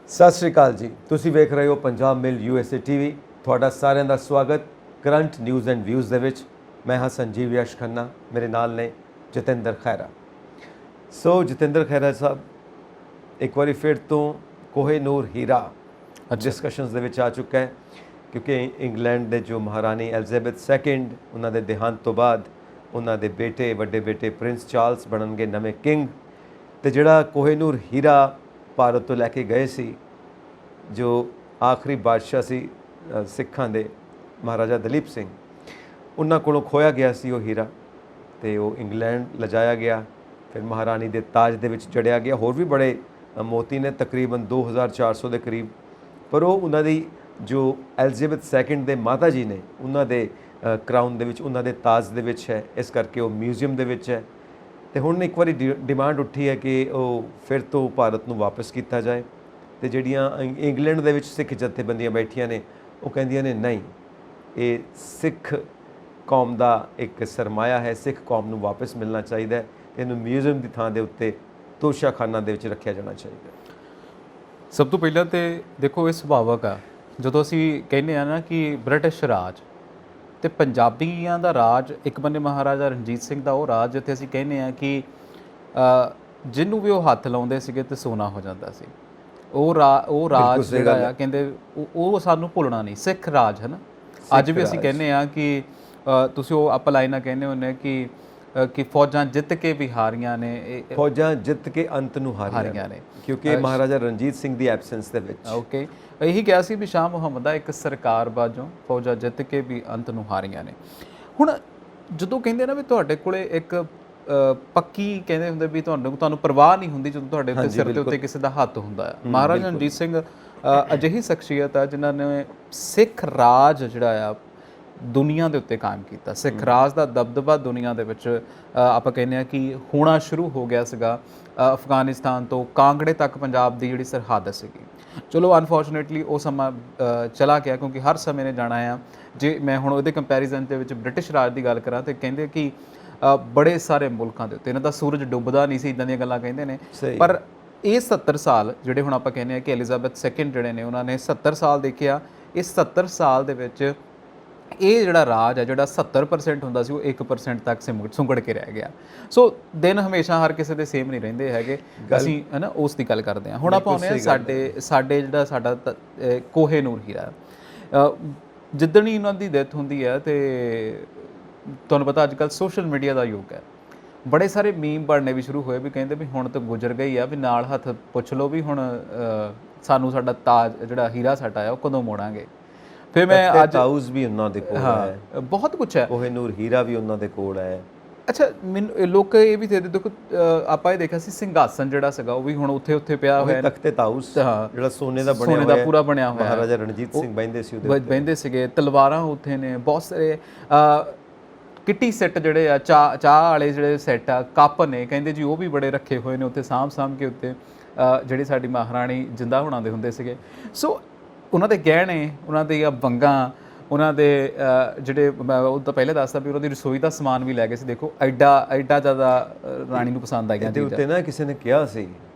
ਸਤਿ ਸ਼੍ਰੀ ਅਕਾਲ ਜੀ। ਤੁਸੀਂ ਵੇਖ ਰਹੇ ਹੋ ਪੰਜਾਬ ਮਿਲ USA TV। ਤੁਹਾਡਾ ਸਾਰਿਆਂ ਦਾ ਸਵਾਗਤ ਕਰੰਟ ਨਿਊਜ਼ ਐਂਡ ਵਿਊਜ਼ ਦੇ ਵਿੱਚ। ਮੈਂ ਹਾਂ ਸੰਜੀਵ ਯਸ਼ ਖੰਨਾ, ਮੇਰੇ ਨਾਲ ਨੇ ਜਤਿੰਦਰ ਖੈਰਾ। ਸੋ ਜਤਿੰਦਰ ਖੈਰਾ ਸਾਹਿਬ ਇੱਕ ਵਾਰੀ ਫਿਰ ਤੋਂ ਕੋਹਿਨੂਰ ਹੀਰਾ ਡਿਸਕਸ਼ਨਸ ਦੇ ਵਿੱਚ ਆ ਚੁੱਕਾ ਹੈ, ਕਿਉਂਕਿ ਇੰਗਲੈਂਡ ਦੇ ਜੋ ਮਹਾਰਾਣੀ ਐਲਿਜ਼ਾਬੈਥ ਸੈਕਿੰਡ, ਉਹਨਾਂ ਦੇ ਦੇਹਾਂਤ ਤੋਂ ਬਾਅਦ ਉਹਨਾਂ ਦੇ ਬੇਟੇ, ਵੱਡੇ ਬੇਟੇ ਪ੍ਰਿੰਸ ਚਾਰਲਸ ਬਣਨਗੇ ਨਵੇਂ ਕਿੰਗ। ਤੇ ਜਿਹੜਾ ਕੋਹਿਨੂਰ ਹੀਰਾ ਭਾਰਤ ਤੋਂ ਲੈ ਕੇ ਗਏ ਸੀ, ਜੋ ਆਖਰੀ ਬਾਦਸ਼ਾਹ ਸੀ ਸਿੱਖਾਂ ਦੇ ਮਹਾਰਾਜਾ ਦਲੀਪ ਸਿੰਘ, ਉਹਨਾਂ ਕੋਲੋਂ ਖੋਇਆ ਗਿਆ ਸੀ ਉਹ ਹੀਰਾ, ਤੇ ਉਹ ਇੰਗਲੈਂਡ ਲਿਜਾਇਆ ਗਿਆ, ਫਿਰ ਮਹਾਰਾਣੀ ਦੇ ਤਾਜ ਦੇ ਵਿੱਚ ਜੜਿਆ ਗਿਆ। ਹੋਰ ਵੀ ਬੜੇ ਮੋਤੀ ਨੇ, ਤਕਰੀਬਨ 2400 ਦੇ ਕਰੀਬ, ਪਰ ਉਹ ਉਹਨਾਂ ਦੀ ਜੋ ਐਲਿਜ਼ਾਬੈਥ ਸੈਕਿੰਡ ਦੇ ਮਾਤਾ ਜੀ ਨੇ, ਉਹਨਾਂ ਦੇ ਕਰਾਊਨ ਦੇ ਵਿੱਚ, ਉਹਨਾਂ ਦੇ ਤਾਜ ਦੇ ਵਿੱਚ ਹੈ, ਇਸ ਕਰਕੇ ਉਹ ਮਿਊਜ਼ੀਅਮ ਦੇ ਵਿੱਚ ਹੈ। ਤੇ ਹੁਣ ਇੱਕ ਵਾਰੀ ਡਿਮਾਂਡ ਉੱਠੀ ਹੈ ਕਿ ਉਹ ਫਿਰ ਤੋਂ ਭਾਰਤ ਨੂੰ ਵਾਪਸ ਕੀਤਾ ਜਾਏ। ਤੇ ਜਿਹੜੀਆਂ ਇੰਗਲੈਂਡ ਦੇ ਵਿੱਚ ਸਿੱਖ ਜਥੇਬੰਦੀਆਂ ਬੈਠੀਆਂ ਨੇ, ਉਹ ਕਹਿੰਦੀਆਂ ਨੇ ਨਹੀਂ, ਇਹ ਸਿੱਖ ਕੌਮ ਦਾ ਇੱਕ ਸਰਮਾਇਆ ਹੈ, ਸਿੱਖ ਕੌਮ ਨੂੰ ਵਾਪਸ ਮਿਲਣਾ ਚਾਹੀਦਾ ਹੈ, ਇਹਨੂੰ ਮਿਊਜ਼ੀਅਮ ਦੀ ਥਾਂ ਦੇ ਉੱਤੇ ਤੋਸ਼ਾਖਾਨਾ ਦੇ ਵਿੱਚ ਰੱਖਿਆ ਜਾਣਾ ਚਾਹੀਦਾ। ਸਭ ਤੋਂ ਪਹਿਲਾਂ ਤੇ ਦੇਖੋ, ਇਹ ਸੁਭਾਵਕ ਆ ਜਦੋਂ ਅਸੀਂ ਕਹਿੰਦੇ ਆ ਨਾ ਕਿ ਬ੍ਰਿਟਿਸ਼ ਰਾਜ ਤੇ ਪੰਜਾਬੀਆਂ ਦਾ ਰਾਜ, ਇੱਕ ਬੰਨੇ ਮਹਾਰਾਜਾ ਰਣਜੀਤ ਸਿੰਘ ਦਾ ਉਹ ਰਾਜ ਜਿੱਥੇ ਅਸੀਂ ਕਹਿੰਦੇ ਆ ਕਿ ਜਿਹਨੂੰ ਵੀ ਉਹ ਹੱਥ ਲਾਉਂਦੇ ਸੀਗੇ ਤੇ ਸੋਨਾ ਹੋ ਜਾਂਦਾ ਸੀ। ਉਹ ਰਾਜ ਜਿਹੜਾ ਆ, ਕਹਿੰਦੇ ਉਹ ਸਾਨੂੰ ਭੁੱਲਣਾ ਨਹੀਂ, ਸਿੱਖ ਰਾਜ ਹੈ ਨਾ। ਅੱਜ ਵੀ ਅਸੀਂ ਕਹਿੰਦੇ ਆ ਕਿ ਤੁਸੀਂ ਉਹ ਆਪਾਂ ਲਾਈਨਾਂ ਕਹਿੰਦੇ ਹੁੰਦੇ ਕਿ ਫੌਜਾਂ ਜਿੱਤ ਕੇ ਵੀ ਹਾਰੀਆਂ ਨੇ, ਫੌਜਾਂ ਜਿੱਤ ਕੇ ਅੰਤ ਨੂੰ ਹਾਰੀਆਂ ਨੇ, ਕਿਉਂਕਿ ਮਹਾਰਾਜਾ ਰਣਜੀਤ ਸਿੰਘ ਦੀ ਐਬਸੈਂਸ ਦੇ ਵਿੱਚ। ਓਕੇ, ਇਹੀ ਕਿਹਾ ਸੀ ਵੀ ਸ਼ਾਹ ਮੁਹੰਮਦ ਦਾ ਇੱਕ ਸਰਕਾਰ ਬਾਝੋਂ ਫੌਜਾਂ ਜਿੱਤ ਕੇ ਵੀ ਅੰਤ ਨੂੰ ਹਾਰੀਆਂ ਨੇ। ਹੁਣ ਜਦੋਂ ਕਹਿੰਦੇ ਨਾ ਵੀ ਤੁਹਾਡੇ ਕੋਲੇ ਇੱਕ ਪੱਕੀ, ਕਹਿੰਦੇ ਹੁੰਦੇ ਵੀ ਤੁਹਾਨੂੰ ਪਰਵਾਹ ਨਹੀਂ ਹੁੰਦੀ ਜਦੋਂ ਤੁਹਾਡੇ ਉੱਤੇ ਸਿਰ ਦੇ ਉੱਤੇ ਕਿਸੇ ਦਾ ਹੱਥ ਹੁੰਦਾ ਹੈ। ਮਹਾਰਾਜਾ ਰਣਜੀਤ ਸਿੰਘ ਅਜਿਹੀ ਸ਼ਖਸੀਅਤ ਆ ਜਿਨ੍ਹਾਂ ਨੇ ਸਿੱਖ ਰਾਜ ਜਿਹੜਾ ਆ ਦੁਨੀਆ ਦੇ ਉੱਤੇ ਕਾਇਮ ਕੀਤਾ। ਸਿੱਖ ਰਾਜ ਦਾ ਦਬਦਬਾ ਦੁਨੀਆ ਦੇ ਵਿੱਚ ਆਪਾਂ ਕਹਿੰਦੇ ਆ ਕਿ ਹੋਣਾ ਸ਼ੁਰੂ ਹੋ ਗਿਆ ਸੀਗਾ ਅਫਗਾਨਿਸਤਾਨ ਤੋਂ ਕਾਂਗੜੇ ਤੱਕ ਪੰਜਾਬ ਦੀ ਜਿਹੜੀ ਸਰਹੱਦ ਸੀਗੀ। ਚਲੋ ਅਨਫੋਰਚੂਨੇਟਲੀ ਉਹ ਸਮਾਂ ਚਲਾ ਗਿਆ, ਕਿਉਂਕਿ ਹਰ ਸਮੇਂ ਨੇ ਜਾਣਾ ਆ। ਜੇ ਮੈਂ ਹੁਣ ਉਹਦੇ ਕੰਪੈਰੀਜ਼ਨ ਦੇ ਵਿੱਚ ਬ੍ਰਿਟਿਸ਼ ਰਾਜ ਦੀ ਗੱਲ ਕਰਾਂ ਤੇ ਕਹਿੰਦੇ ਕਿ ਬੜੇ ਸਾਰੇ ਮੁਲਕਾਂ ਦੇ ਉੱਤੇ ਇਹਨਾਂ ਦਾ ਸੂਰਜ ਡੁੱਬਦਾ ਨਹੀਂ ਸੀ, ਇੱਦਾਂ ਦੀਆਂ ਗੱਲਾਂ ਕਹਿੰਦੇ ਨੇ। ਪਰ ਇਹ 70 ਸਾਲ ਜਿਹੜੇ ਹੁਣ ਆਪਾਂ ਕਹਿੰਦੇ ਆ ਕਿ ਐਲਿਜ਼ਾਬੈਥ ਸੈਕਿੰਡ ਜਿਹੜੇ ਨੇ, ਉਹਨਾਂ ਨੇ 70 ਸਾਲ ਦੇਖਿਆ। ਇਸ 70 ਸਾਲ ਦੇ ਵਿੱਚ ਇਹ ਜਿਹੜਾ ਰਾਜ ਹੈ, ਜਿਹੜਾ 70% ਹੁੰਦਾ ਸੀ, ਉਹ 1% ਤੱਕ ਸੁੰਗੜ ਕੇ ਰਹਿ ਗਿਆ। ਸੋ ਦਿਨ ਹਮੇਸ਼ਾ ਹਰ ਕਿਸੇ ਦੇ ਸੇਮ ਨਹੀਂ ਰਹਿੰਦੇ ਹੈਗੇ, ਅਸੀਂ ਹੈ ਨਾ ਉਸ ਦੀ ਗੱਲ ਕਰਦੇ ਹਾਂ। ਹੁਣ ਆਪਾਂ ਆਉਂਦੇ ਹਾਂ ਸਾਡੇ ਜਿਹੜਾ ਸਾਡਾ ਕੋਹਿਨੂਰ ਹੀਰਾ, ਜਿੱਦਣ ਹੀ ਉਹਨਾਂ ਦੀ ਡੈਥ ਹੁੰਦੀ ਹੈ ਤੇ ਤੁਹਾਨੂੰ ਪਤਾ ਅੱਜ ਕੱਲ੍ਹ ਸੋਸ਼ਲ ਮੀਡੀਆ ਦਾ ਯੁੱਗ ਹੈ, ਬੜੇ ਸਾਰੇ ਮੀਮ ਬਣਨੇ ਵੀ ਸ਼ੁਰੂ ਹੋਏ ਵੀ ਕਹਿੰਦੇ ਵੀ ਹੁਣ ਤਾਂ ਗੁਜ਼ਰ ਗਈ ਆ, ਵੀ ਨਾਲ ਹੱਥ ਪੁੱਛ ਲਓ ਵੀ ਹੁਣ ਸਾਨੂੰ ਸਾਡਾ ਤਾਜ ਜਿਹੜਾ ਹੀਰਾ ਸਾਡਾ ਆ ਉਹ ਕਦੋਂ ਮੋੜਾਂਗੇ। ਫਿਰ ਮੈਂ ਅੱਜ ਤਾਊਜ਼ ਵੀ ਉਹਨਾਂ ਦੇ ਕੋਲ ਹੈ, ਬਹੁਤ ਕੁਛ ਹੈ, ਕੋਹਿਨੂਰ ਹੀਰਾ ਵੀ ਉਹਨਾਂ ਦੇ ਕੋਲ ਹੈ। ਅੱਛਾ, ਮੈਨੂੰ ਲੋਕ ਇਹ ਵੀ ਦੇਖੋ, ਆਪਾਂ ਇਹ ਦੇਖਿਆ ਸੀ ਸਿੰਘਾਸਨ ਜਿਹੜਾ ਸੀਗਾ ਉਹ ਵੀ ਹੁਣ ਉੱਥੇ ਪਿਆ ਹੋਇਆ, ਤਖਤੇ ਤਾਊਸ ਜਿਹੜਾ ਸੋਨੇ ਦਾ ਪੂਰਾ ਬਣਿਆ ਹੋਇਆ, ਮਹਾਰਾਜਾ ਰਣਜੀਤ ਸਿੰਘ ਬਹਿੰਦੇ ਸੀ ਉਹਦੇ ਉੱਤੇ, ਬਹਿੰਦੇ ਸੀਗੇ। ਤਲਵਾਰਾਂ ਉੱਥੇ ਨੇ, ਬਹੁਤ ਸਾਰੇ ਕਿੱਟੀ ਸੈੱਟ ਜਿਹੜੇ ਆ, ਚਾਹ ਵਾਲੇ ਜਿਹੜੇ ਸੈੱਟ ਆ, ਕੱਪ ਨੇ, ਕਹਿੰਦੇ ਜੀ ਉਹ ਵੀ ਬੜੇ ਰੱਖੇ ਹੋਏ ਨੇ ਉੱਥੇ ਸਾਂਭ ਕੇ ਉੱਤੇ, ਜਿਹੜੀ ਸਾਡੀ ਮਹਾਰਾਣੀ ਜਿੰਦਾ ਹੋਣਾ ਦੇ ਹੁੰਦੇ ਸੀਗੇ। ਸੋ ਉਹਨਾਂ ਦੇ ਗਹਿਣੇ, ਉਹਨਾਂ ਦੀਆਂ ਵੰਗਾਂ, ਉਹਨਾਂ ਦੇ ਜਿਹੜੇ ਉਹ ਤਾਂ ਪਹਿਲੇ ਦੱਸਦਾ ਵੀ ਉਹਨਾਂ ਦੀ ਰਸੋਈ ਦਾ ਸਮਾਨ ਵੀ ਲੈ ਗਏ ਸੀ। ਦੇਖੋ ਐਡਾ ਜ਼ਿਆਦਾ ਰਾਣੀ ਨੂੰ ਪਸੰਦ ਆਈਆਂ ਇਹਦੇ ਉੱਤੇ ਨਾ ਕਿਸੇ ਨੇ ਕਿਹਾ ਸੀ,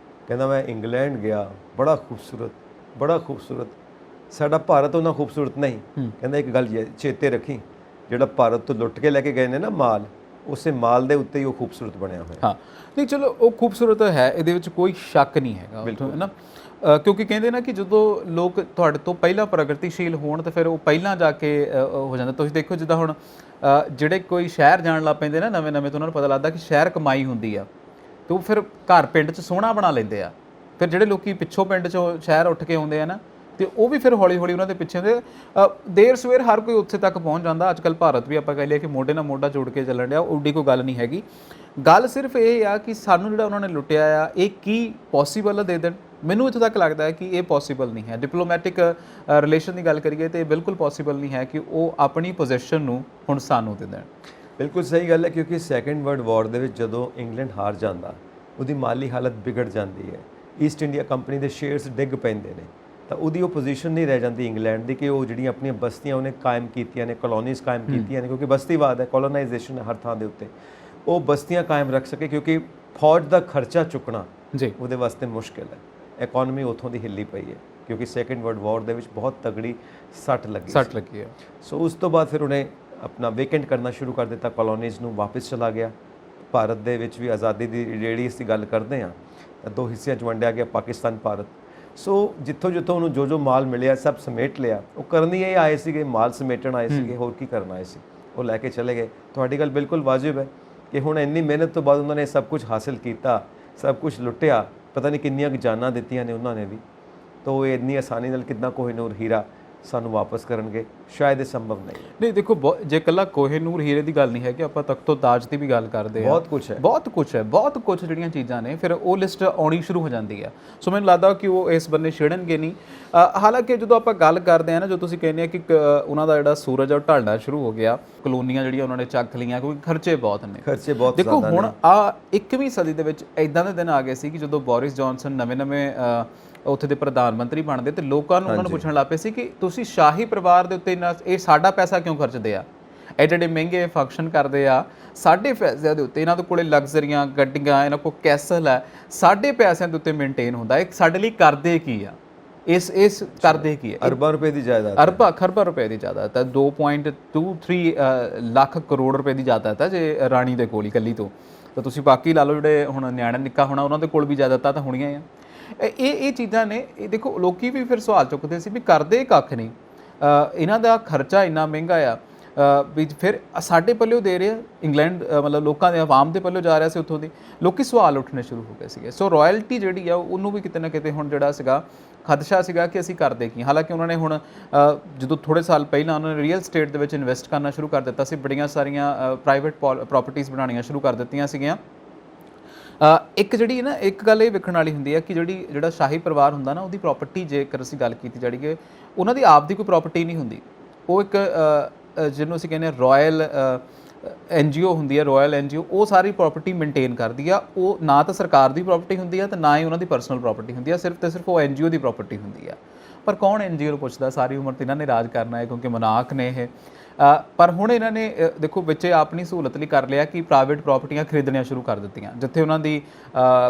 ਕਹਿੰਦਾ ਮੈਂ ਇੰਗਲੈਂਡ ਗਿਆ, ਬੜਾ ਖੂਬਸੂਰਤ, ਸਾਡਾ ਭਾਰਤ ਉਹਨਾਂ ਖੂਬਸੂਰਤ ਨਹੀਂ। ਕਹਿੰਦਾ ਇੱਕ ਗੱਲ ਚੇਤੇ ਰੱਖੀ, ਜਿਹੜਾ ਭਾਰਤ ਤੋਂ ਲੁੱਟ ਕੇ ਲੈ ਕੇ ਗਏ ਨੇ ਨਾ ਮਾਲ, ਉਸੇ ਮਾਲ ਦੇ ਉੱਤੇ ਹੀ ਉਹ ਖੂਬਸੂਰਤ ਬਣਿਆ ਹੋਇਆ। ਹਾਂ, ਨਹੀਂ ਚਲੋ ਉਹ ਖੂਬਸੂਰਤ ਹੈ, ਇਹਦੇ ਵਿੱਚ ਕੋਈ ਸ਼ੱਕ ਨਹੀਂ ਹੈਗਾ, ਹੈ ਨਾ। ਕਿਉਂਕਿ ਕਹਿੰਦੇ ਨਾ ਕਿ ਜਦੋਂ ਲੋਕ ਤੁਹਾਡੇ ਤੋਂ ਪਹਿਲਾਂ ਪ੍ਰਗਤੀਸ਼ੀਲ ਹੋਣ ਤਾਂ ਫਿਰ ਉਹ ਪਹਿਲਾਂ ਜਾ ਕੇ ਹੋ ਜਾਂਦਾ। ਤੁਸੀਂ ਦੇਖੋ ਜਿੱਦਾਂ ਹੁਣ ਜਿਹੜੇ ਕੋਈ ਸ਼ਹਿਰ ਜਾਣ ਲੱਗ ਪੈਂਦੇ ਨਾ ਨਵੇਂ ਤਾਂ ਉਹਨਾਂ ਨੂੰ ਪਤਾ ਲੱਗਦਾ ਕਿ ਸ਼ਹਿਰ ਕਮਾਈ ਹੁੰਦੀ ਆ, ਤੇ ਉਹ ਫਿਰ ਘਰ ਪਿੰਡ 'ਚ ਸੋਹਣਾ ਬਣਾ ਲੈਂਦੇ ਆ। ਫਿਰ ਜਿਹੜੇ ਲੋਕੀ ਪਿੱਛੋਂ ਪਿੰਡ 'ਚੋਂ ਸ਼ਹਿਰ ਉੱਠ ਕੇ ਆਉਂਦੇ ਆ ਨਾ, ਤੇ ਉਹ ਵੀ ਫਿਰ ਹੌਲੀ ਉਹਨਾਂ ਦੇ ਪਿੱਛੇ ਦੇ ਦੇਰ ਸਵੇਰ ਹਰ ਕੋਈ ਉੱਥੇ ਤੱਕ ਪਹੁੰਚ ਜਾਂਦਾ। ਅੱਜ ਕੱਲ੍ਹ ਭਾਰਤ ਵੀ ਆਪਾਂ ਕਹਿ ਲਈਏ ਕਿ ਮੋਢੇ ਨਾਲ ਮੋਢਾ ਜੋੜ ਕੇ ਚੱਲਣ ਡਿਆ, ਉੱਡੀ ਕੋਈ ਗੱਲ ਨਹੀਂ ਹੈਗੀ। ਗੱਲ ਸਿਰਫ ਇਹ ਆ ਕਿ ਸਾਨੂੰ ਜਿਹੜਾ ਉਹਨਾਂ ਨੇ ਲੁੱਟਿਆ ਆ, ਇਹ ਕੀ ਪੋਸੀਬਲ ਦੇ ਦੇਣ? ਮੈਨੂੰ ਇੱਥੋਂ ਤੱਕ ਲੱਗਦਾ ਹੈ ਕਿ ਇਹ ਪੋਸੀਬਲ ਨਹੀਂ ਹੈ। ਡਿਪਲੋਮੈਟਿਕ ਰਿਲੇਸ਼ਨ ਦੀ ਗੱਲ ਕਰੀਏ ਤਾਂ ਇਹ ਬਿਲਕੁਲ ਪੋਸੀਬਲ ਨਹੀਂ ਹੈ ਕਿ ਉਹ ਆਪਣੀ ਪੋਜੀਸ਼ਨ ਨੂੰ ਹੁਣ ਸਾਨੂੰ ਦੇ ਦੇਣ। ਬਿਲਕੁਲ ਸਹੀ ਗੱਲ ਹੈ, ਕਿਉਂਕਿ ਸੈਕੰਡ ਵਰਲਡ ਵਾਰ ਦੇ ਵਿੱਚ ਜਦੋਂ ਇੰਗਲੈਂਡ ਹਾਰ ਜਾਂਦਾ, ਉਹਦੀ ਮਾਲੀ ਹਾਲਤ ਵਿਗੜ ਜਾਂਦੀ ਹੈ, ਈਸਟ ਇੰਡੀਆ ਕੰਪਨੀ ਦੇ ਸ਼ੇਅਰਸ ਡਿੱਗ ਪੈਂਦੇ ਨੇ, ਤਾਂ ਉਹਦੀ ਉਹ ਪੋਜੀਸ਼ਨ ਨਹੀਂ ਰਹਿ ਜਾਂਦੀ ਇੰਗਲੈਂਡ ਦੀ ਕਿ ਉਹ ਜਿਹੜੀਆਂ ਆਪਣੀਆਂ ਬਸਤੀਆਂ ਉਹਨੇ ਕਾਇਮ ਕੀਤੀਆਂ ਨੇ, ਕਲੋਨੀਜ਼ ਕਾਇਮ ਕੀਤੀਆਂ ਨੇ, ਕਿਉਂਕਿ ਬਸਤੀਵਾਦ ਹੈ, ਕੋਲੋਨਾਈਜੇਸ਼ਨ ਹੈ ਹਰ ਥਾਂ ਦੇ ਉੱਤੇ, ਉਹ ਬਸਤੀਆਂ ਕਾਇਮ ਰੱਖ ਸਕੇ, ਕਿਉਂਕਿ ਫੌਜ ਦਾ ਖਰਚਾ ਚੁੱਕਣਾ ਜੀ ਉਹਦੇ ਵਾਸਤੇ ਮੁਸ਼ਕਿਲ ਹੈ। ਇਕਨੋਮੀ ਉੱਥੋਂ ਦੀ ਹਿੱਲੀ ਪਈ ਹੈ, ਕਿਉਂਕਿ ਸੈਕੰਡ ਵਰਲਡ ਵਾਰ ਦੇ ਵਿੱਚ ਬਹੁਤ ਤਗੜੀ ਸੱਟ ਲੱਗੀ ਸੱਟ ਲੱਗੀ ਹੈ। ਸੋ ਉਸ ਤੋਂ ਬਾਅਦ ਫਿਰ ਉਹਨੇ ਆਪਣਾ ਵੇਕੈਂਟ ਕਰਨਾ ਸ਼ੁਰੂ ਕਰ ਦਿੱਤਾ, ਕਲੋਨੀਜ਼ ਨੂੰ ਵਾਪਸ ਚਲਾ ਗਿਆ। ਭਾਰਤ ਦੇ ਵਿੱਚ ਵੀ ਆਜ਼ਾਦੀ ਦੀ ਜਿਹੜੀ ਅਸੀਂ ਗੱਲ ਕਰਦੇ ਹਾਂ ਤਾਂ 2 ਹਿੱਸਿਆਂ 'ਚ ਵੰਡਿਆ ਗਿਆ, ਪਾਕਿਸਤਾਨ ਭਾਰਤ। ਸੋ ਜਿੱਥੋਂ ਜਿੱਥੋਂ ਉਹਨੂੰ ਜੋ ਮਾਲ ਮਿਲਿਆ ਸਭ ਸਮੇਟ ਲਿਆ। ਉਹ ਕਰਨ ਹੀ ਇਹ ਆਏ ਸੀਗੇ, ਮਾਲ ਸਮੇਟਣ ਆਏ ਸੀਗੇ, ਹੋਰ ਕੀ ਕਰਨ ਆਏ ਸੀ। ਉਹ ਲੈ ਕੇ ਚਲੇ ਗਏ। ਤੁਹਾਡੀ ਗੱਲ ਬਿਲਕੁਲ ਵਾਜਿਬ ਹੈ ਕਿ ਹੁਣ ਇੰਨੀ ਮਿਹਨਤ ਤੋਂ ਬਾਅਦ ਉਹਨਾਂ ਨੇ ਸਭ ਕੁਝ ਹਾਸਿਲ ਕੀਤਾ, ਸਭ ਕੁਝ ਲੁੱਟਿਆ, ਪਤਾ ਨਹੀਂ ਕਿੰਨੀਆਂ ਕੁ ਜਾਨਾਂ ਦਿੱਤੀਆਂ ਨੇ ਉਹਨਾਂ ਨੇ ਵੀ, ਤਾਂ ਉਹ ਇੰਨੀ ਆਸਾਨੀ ਨਾਲ ਕਿੱਦਾਂ ਕੋਹਿਨੂਰ ਹੀਰਾ ਸਾਨੂੰ ਵਾਪਸ ਕਰਨਗੇ, ਸ਼ਾਇਦ ਇਹ ਸੰਭਵ ਨਹੀਂ। ਨਹੀਂ ਦੇਖੋ, ਜੇ ਇਕੱਲਾ ਕੋਹਿਨੂਰ ਹੀਰੇ ਦੀ ਗੱਲ ਨਹੀਂ ਹੈ ਕਿ ਆਪਾਂ ਤਖਤੋ ਤਾਜ ਦੀ ਵੀ ਗੱਲ ਕਰਦੇ ਹਾਂ, ਬਹੁਤ ਕੁਝ ਹੈ, ਬਹੁਤ ਕੁਝ ਜਿਹੜੀਆਂ ਚੀਜ਼ਾਂ ਨੇ, ਫਿਰ ਉਹ ਲਿਸਟ ਆਉਣੀ ਸ਼ੁਰੂ ਹੋ ਜਾਂਦੀ ਹੈ। ਸੋ ਮੈਨੂੰ ਲੱਗਦਾ ਕਿ ਉਹ ਇਸ ਬੰਨੇ ਛੇੜਨਗੇ ਨਹੀਂ। ਹਾਲਾਂਕਿ ਜਦੋਂ ਆਪਾਂ ਗੱਲ ਕਰਦੇ ਹਾਂ ਨਾ, ਜੋ ਤੁਸੀਂ ਕਹਿੰਦੇ ਆ ਕਿ ਉਹਨਾਂ ਦਾ ਜਿਹੜਾ ਸੂਰਜ ਆ ਉਹ ਢਲਣਾ ਸ਼ੁਰੂ ਹੋ ਗਿਆ, ਕਲੋਨੀਆਂ ਜਿਹੜੀਆਂ ਉਹਨਾਂ ਨੇ ਚੱਕ ਲਈਆਂ, ਕਿਉਂਕਿ ਖਰਚੇ ਬਹੁਤ ਨੇ। ਦੇਖੋ ਹੁਣ 21ਵੀਂ ਸਦੀ ਦੇ ਵਿੱਚ ਇਦਾਂ ਦੇ ਦਿਨ ਆ ਗਏ ਸੀ ਕਿ ਜਦੋਂ ਬੋਰਿਸ ਜੌਨਸਨ ਨਵੇਂ ਉੱਥੇ ਦੇ ਪ੍ਰਧਾਨ ਮੰਤਰੀ ਬਣਦੇ ਤੇ ਲੋਕਾਂ ਨੂੰ ਉਹਨਾਂ ਨੂੰ ਪੁੱਛਣ ਲੱਗ ਪਏ ਸੀ ਕਿ ਤੁਸੀਂ ਸ਼ਾਹੀ ਪਰਿਵਾਰ ਦੇ ਉੱਤੇ ਇਹ ਸਾਡਾ ਪੈਸਾ ਕਿਉਂ ਖਰਚਦੇ ਆ, ਐਡੇ ਮਹਿੰਗੇ ਫੰਕਸ਼ਨ ਕਰਦੇ ਆ, ਸਾਡੇ ਪੈਸਿਆਂ ਦੇ ਉੱਤੇ, ਇਹਨਾਂ ਦੇ ਕੋਲੇ ਲਗਜ਼ਰੀਆਂ ਗੱਡੀਆਂ, ਇਹਨਾਂ ਕੋਲ ਕੈਸਲ ਹੈ, ਸਾਡੇ ਪੈਸਿਆਂ ਦੇ ਉੱਤੇ ਮੇਨਟੇਨ ਹੁੰਦਾ, ਇਹ ਸਾਡੇ ਲਈ ਕਰਦੇ ਕੀ ਆ, ਇਸ ਕਰਦੇ ਕੀ ਹੈ? ਅਰਬਾਂ ਰੁਪਏ ਦੀ ਜਾਇਦਾਦ, ਖਰਬਾਂ ਰੁਪਏ ਦੀ ਜਾਇਦਾਦ ਹੈ, 2.23 ਲੱਖ ਕਰੋੜ ਰੁਪਏ ਦੀ ਜਾਇਦਾਦ ਹੈ ਜੇ ਰਾਣੀ ਦੇ ਕੋਲ ਹੀ ਇਕੱਲੀ ਤੋਂ। ਤਾਂ ਤੁਸੀਂ ਬਾਕੀ ਲਾ ਲਓ ਜਿਹੜੇ ਹੁਣ ਨਿਆਣਾ ਨਿੱਕਾ ਹੋਣਾ ਉਹਨਾਂ ਦੇ ਕੋਲ ਵੀ ਜਾਇਦਾਦਾਂ ਤਾਂ ਹੋਣੀਆਂ ਆ। ਇਹ ਚੀਜ਼ਾਂ ਨੇ। ਇਹ ਦੇਖੋ ਲੋਕੀ ਵੀ ਫਿਰ ਸਵਾਲ ਚੁੱਕਦੇ ਸੀ ਵੀ ਕਰਦੇ ਕੱਖ ਨਹੀਂ, ਇਹਨਾਂ ਦਾ ਖਰਚਾ ਇੰਨਾ ਮਹਿੰਗਾ ਆ, ਵੀ ਫਿਰ ਸਾਡੇ ਪੱਲਿਓ ਦੇ ਰਹੇ, ਇੰਗਲੈਂਡ ਮਤਲਬ ਲੋਕਾਂ ਦੇ ਆਵਾਮ ਦੇ ਪੱਲਿਓ ਜਾ ਰਿਹਾ ਸੀ, ਉੱਥੋਂ ਦੀ ਲੋਕੀ ਸਵਾਲ ਉੱਠਣੇ ਸ਼ੁਰੂ ਹੋ ਗਏ ਸੀਗੇ। ਸੋ ਰਾਇਲਟੀ ਜਿਹੜੀ ਆ ਉਹਨੂੰ ਵੀ ਕਿਤੇ ਨਾ ਕਿਤੇ ਹੁਣ ਜਿਹੜਾ ਸੀਗਾ ਖਦਸ਼ਾ ਸੀਗਾ ਕਿ ਅਸੀਂ ਕਰਦੇ ਕੀ। ਹਾਲਾਂਕਿ ਉਹਨਾਂ ਨੇ ਹੁਣ ਜਦੋਂ ਥੋੜ੍ਹੇ ਸਾਲ ਪਹਿਲਾਂ ਉਹਨਾਂ ਨੇ ਰੀਅਲ ਸਟੇਟ ਦੇ ਵਿੱਚ ਇਨਵੈਸਟ ਕਰਨਾ ਸ਼ੁਰੂ ਕਰ ਦਿੱਤਾ ਸੀ, ਬੜੀਆਂ ਸਾਰੀਆਂ ਪ੍ਰਾਈਵੇਟ ਪ੍ਰਾਪਰਟੀਜ਼ ਬਣਾਉਣੀਆਂ ਸ਼ੁਰੂ ਕਰ ਦਿੱਤੀਆਂ ਸੀਗੀਆਂ। ਇੱਕ ਜਿਹੜੀ ਨਾ ਇੱਕ ਗੱਲ ਇਹ ਵੇਖਣ ਵਾਲੀ ਹੁੰਦੀ ਹੈ ਕਿ ਜਿਹੜਾ ਸ਼ਾਹੀ ਪਰਿਵਾਰ ਹੁੰਦਾ ਨਾ, ਉਹਦੀ ਪ੍ਰਾਪਰਟੀ ਜੇਕਰ ਅਸੀਂ ਗੱਲ ਕੀਤੀ ਜਾੜੀਏ, ਉਹਨਾਂ ਦੀ ਆਪ ਦੀ ਕੋਈ ਪ੍ਰਾਪਰਟੀ ਨਹੀਂ ਹੁੰਦੀ। ਉਹ ਇੱਕ ਜਿਹਨੂੰ ਅਸੀਂ ਕਹਿੰਦੇ ਹਾਂ ਰਾਇਲ NGO ਹੁੰਦੀ ਹੈ, ਰਾਇਲ NGO, ਉਹ ਸਾਰੀ ਪ੍ਰਾਪਰਟੀ ਮੇਨਟੇਨ ਕਰਦੀ ਆ। ਉਹ ਨਾ ਤਾਂ ਸਰਕਾਰ ਦੀ ਪ੍ਰਾਪਰਟੀ ਹੁੰਦੀ ਆ ਤੇ ਨਾ ਹੀ ਉਹਨਾਂ ਦੀ ਪਰਸਨਲ ਪ੍ਰਾਪਰਟੀ ਹੁੰਦੀ ਆ, ਸਿਰਫ ਤੇ ਸਿਰਫ ਉਹ NGO ਦੀ ਪ੍ਰਾਪਰਟੀ ਹੁੰਦੀ ਆ। ਪਰ ਕੌਣ NGO ਨੂੰ ਪੁੱਛਦਾ, ਸਾਰੀ ਉਮਰ ਤਾਂ ਇਹਨਾਂ ਨੇ ਰਾਜ ਕਰਨਾ ਹੈ ਕਿਉਂਕਿ ਮਨਾਕ ਨੇ ਇਹ। ਪਰ ਹੁਣ ਇਹਨਾਂ ਨੇ ਦੇਖੋ ਵਿੱਚ ਆਪਣੀ ਸਹੂਲਤ ਲਈ ਕਰ ਲਿਆ ਕਿ ਪ੍ਰਾਈਵੇਟ ਪ੍ਰਾਪਰਟੀਆਂ ਖਰੀਦਣੀਆਂ ਸ਼ੁਰੂ ਕਰ ਦਿੱਤੀਆਂ। ਜਿੱਥੇ ਉਹਨਾਂ ਦੀ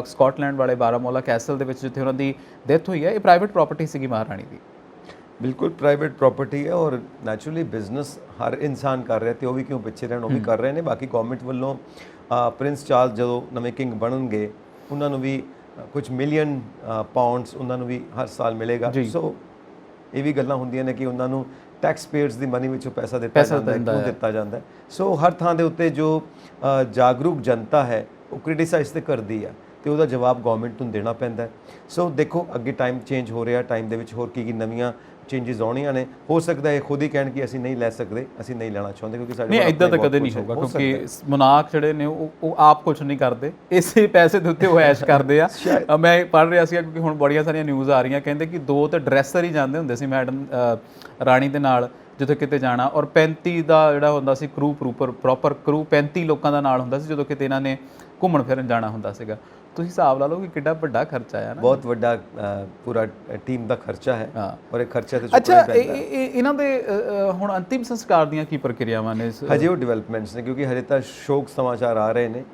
ਸਕਾਟਲੈਂਡ ਵਾਲੇ ਬਾਰਾਮੂਲਾ ਕੈਸਲ ਦੇ ਵਿੱਚ ਜਿੱਥੇ ਉਹਨਾਂ ਦੀ ਡੈਥ ਹੋਈ ਹੈ, ਇਹ ਪ੍ਰਾਈਵੇਟ ਪ੍ਰਾਪਰਟੀ ਸੀਗੀ ਮਹਾਰਾਣੀ ਦੀ। ਬਿਲਕੁਲ ਪ੍ਰਾਈਵੇਟ ਪ੍ਰਾਪਰਟੀ ਹੈ ਔਰ ਨੈਚੁਰਲੀ ਬਿਜ਼ਨਸ ਹਰ ਇਨਸਾਨ ਕਰ ਰਿਹਾ, ਤੇ ਉਹ ਵੀ ਕਿਉਂ ਪਿੱਛੇ ਰਹਿਣ, ਉਹ ਵੀ ਕਰ ਰਹੇ ਨੇ। ਬਾਕੀ ਗਵਰਨਮੈਂਟ ਵੱਲੋਂ ਪ੍ਰਿੰਸ ਚਾਰਲਸ ਜਦੋਂ ਨਵੇਂ ਕਿੰਗ ਬਣਨਗੇ ਉਹਨਾਂ ਨੂੰ ਵੀ ਕੁਝ ਮਿਲੀਅਨ ਪਾਉਂਡਸ ਉਹਨਾਂ ਨੂੰ ਵੀ ਹਰ ਸਾਲ ਮਿਲੇਗਾ। ਸੋ ਇਹ ਵੀ ਗੱਲਾਂ ਹੁੰਦੀਆਂ ਨੇ ਕਿ ਉਹਨਾਂ ਨੂੰ ਟੈਕਸ ਪੇਅਰਸ ਦੀ ਮਨੀ ਵਿੱਚੋਂ ਪੈਸਾ ਦਿੱਤਾ ਜਾਂਦਾ ਹੈ, ਕਿਉਂ ਦਿੱਤਾ ਜਾਂਦਾ ਹੈ। ਸੋ ਹਰ ਥਾਂ ਦੇ ਉੱਤੇ ਜੋ ਜਾਗਰੂਕ ਜਨਤਾ ਹੈ ਉਹ ਕ੍ਰਿਟਿਸਾਈਜ਼ ਤੇ ਕਰਦੀ ਆ, ਤੇ ਉਹਦਾ ਜਵਾਬ ਗਵਰਨਮੈਂਟ ਨੂੰ ਦੇਣਾ ਪੈਂਦਾ। ਸੋ ਦੇਖੋ ਅੱਗੇ ਟਾਈਮ ਚੇਂਜ ਹੋ ਰਿਹਾ, ਟਾਈਮ ਦੇ ਵਿੱਚ ਹੋਰ ਕੀ ਨਵੀਆਂ ਚੇਂਜਸ ਆਉਣੀਆਂ ਨੇ। ਹੋ ਸਕਦਾ ਹੈ ਖੁਦ ਹੀ ਕਹਿਣ ਕਿ ਅਸੀਂ ਨਹੀਂ ਲੈ ਸਕਦੇ, ਅਸੀਂ ਨਹੀਂ ਲੈਣਾ ਚਾਹੁੰਦੇ, ਕਿਉਂਕਿ ਸਾਡੇ ਨਹੀਂ ਇੱਦਾਂ ਤਾਂ ਕਦੇ ਨਹੀਂ ਹੋਊਗਾ, ਕਿਉਂਕਿ ਮਨਾਕ ਜਿਹੜੇ ਨੇ ਉਹ ਆਪ ਕੁਝ ਨਹੀਂ ਕਰਦੇ, ਇਸੇ ਪੈਸੇ ਦੇ ਉੱਤੇ ਉਹ ਐਸ਼ ਕਰਦੇ ਆ। ਮੈਂ ਪੜ੍ਹ ਰਿਹਾ ਸੀ ਕਿਉਂਕਿ ਹੁਣ ਬੜੀਆਂ ਸਾਰੀਆਂ ਨਿਊਜ਼ ਆ ਰਹੀਆਂ, ਕਹਿੰਦੇ ਕਿ 2 ਤਾਂ ਡਰੈਸਰ ਹੀ ਜਾਂਦੇ ਹੁੰਦੇ ਸੀ ਮੈਡਮ ਰਾਣੀ ਦੇ ਨਾਲ ਜਦੋਂ ਕਿਤੇ ਜਾਣਾ, ਔਰ 35 ਦਾ ਜਿਹੜਾ ਹੁੰਦਾ ਸੀ ਕਰੂ, ਪ੍ਰੋਪਰ ਕਰੂ 35 ਲੋਕਾਂ ਦਾ ਨਾਲ ਹੁੰਦਾ ਸੀ ਜਦੋਂ ਕਿਤੇ ਇਹਨਾਂ ਨੇ ਘੁੰਮਣ ਫਿਰਨ ਜਾਣਾ ਹੁੰਦਾ ਸੀਗਾ। ਤੁਸੀਂ ਹਿਸਾਬ ਲਾ ਲਓ ਕਿ ਕਿੱਡਾ ਵੱਡਾ ਖਰਚਾ ਹੈ ਨਾ, ਬਹੁਤ ਵੱਡਾ ਪੂਰਾ ਟੀਮ ਦਾ ਖਰਚਾ ਹੈ ਔਰ ਇਹ ਖਰਚਾ ਤੇ ਚੁੱਕਣਾ ਪੈਂਦਾ। ਇਹਨਾਂ ਦੇ ਹੁਣ ਅੰਤਿਮ ਸੰਸਕਾਰ ਦੀਆਂ ਕੀ ਪ੍ਰਕਿਰਿਆਵਾਂ ਨੇ? ਹਜੇ ਉਹ ਡਿਵੈਲਪਮੈਂਟਸ ਨੇ, ਕਿਉਂਕਿ ਹਜੇ ਤਾਂ ਸ਼ੋਕ ਸਮਾਚਾਰ ਆ ਰਹੇ ਨੇ।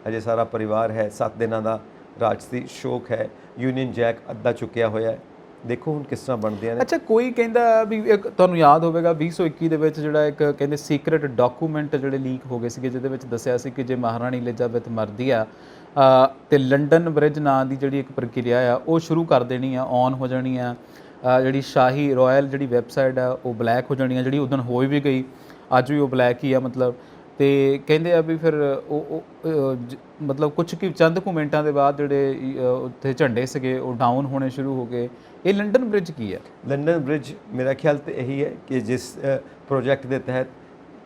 ਹਜੇ ਸਾਰਾ ਪਰਿਵਾਰ ਹੈ, 7 ਦਿਨਾਂ ਦਾ ਰਾਜਸੀ ਸ਼ੋਕ ਹੈ। ਯੂਨੀਅਨ ਜੈਕ ਅੱਧਾ ਚੁੱਕਿਆ ਹੋਇਆ ਹੈ, ਦੇਖੋ ਹੁਣ ਕਿਸ ਤਰ੍ਹਾਂ ਬਣਦੀਆਂ ਨੇ। ਅੱਛਾ, ਕੋਈ ਕਹਿੰਦਾ ਵੀ ਤੁਹਾਨੂੰ ਯਾਦ ਹੋਵੇਗਾ 2021 ਦੇ ਵਿੱਚ ਜਿਹੜਾ ਇੱਕ ਕਹਿੰਦੇ ਸੀਕ੍ਰੇਟ ਡਾਕੂਮੈਂਟ ਜਿਹੜੇ ਲੀਕ ਹੋ ਗਏ ਸੀਗੇ, ਜਿਹਦੇ ਵਿੱਚ ਦੱਸਿਆ ਸੀ ਕਿ ਜੇ ਮਹਾਰਾਣੀ ਐਲਿਜ਼ਾਬੈਥ ਮਰਦੀ ਆ ਤੇ ਲੰਡਨ ਬ੍ਰਿਜ ਨਾਂ ਦੀ ਜਿਹੜੀ ਇੱਕ ਪ੍ਰਕਿਰਿਆ ਆ ਉਹ ਸ਼ੁਰੂ ਕਰ ਦੇਣੀ ਆ, ਔਨ ਹੋ ਜਾਣੀ ਆ। ਜਿਹੜੀ ਸ਼ਾਹੀ ਰਾਇਲ ਜਿਹੜੀ ਵੈਬਸਾਈਟ ਆ ਉਹ ਬਲੈਕ ਹੋ ਜਾਣੀ ਆ, ਜਿਹੜੀ ਉਦੋਂ ਹੋ ਵੀ ਗਈ, ਅੱਜ ਵੀ ਉਹ ਬਲੈਕ ਹੀ ਆ ਮਤਲਬ। ਤੇ ਕਹਿੰਦੇ ਆ ਵੀ ਫਿਰ ਉਹ ਮਤਲਬ ਕੁਝ ਕਿ ਚੰਦ ਕੁ ਮਿੰਟਾਂ ਦੇ ਬਾਅਦ ਜਿਹੜੇ ਉੱਥੇ ਝੰਡੇ ਸੀਗੇ ਉਹ ਡਾਊਨ ਹੋਣੇ ਸ਼ੁਰੂ ਹੋ ਗਏ। ਇਹ ਲੰਡਨ ਬ੍ਰਿਜ ਕੀ ਹੈ? ਲੰਡਨ ਬ੍ਰਿਜ ਮੇਰਾ ਖਿਆਲ ਤੇ ਇਹੀ ਹੈ ਕਿ ਜਿਸ ਪ੍ਰੋਜੈਕਟ ਦੇ ਤਹਿਤ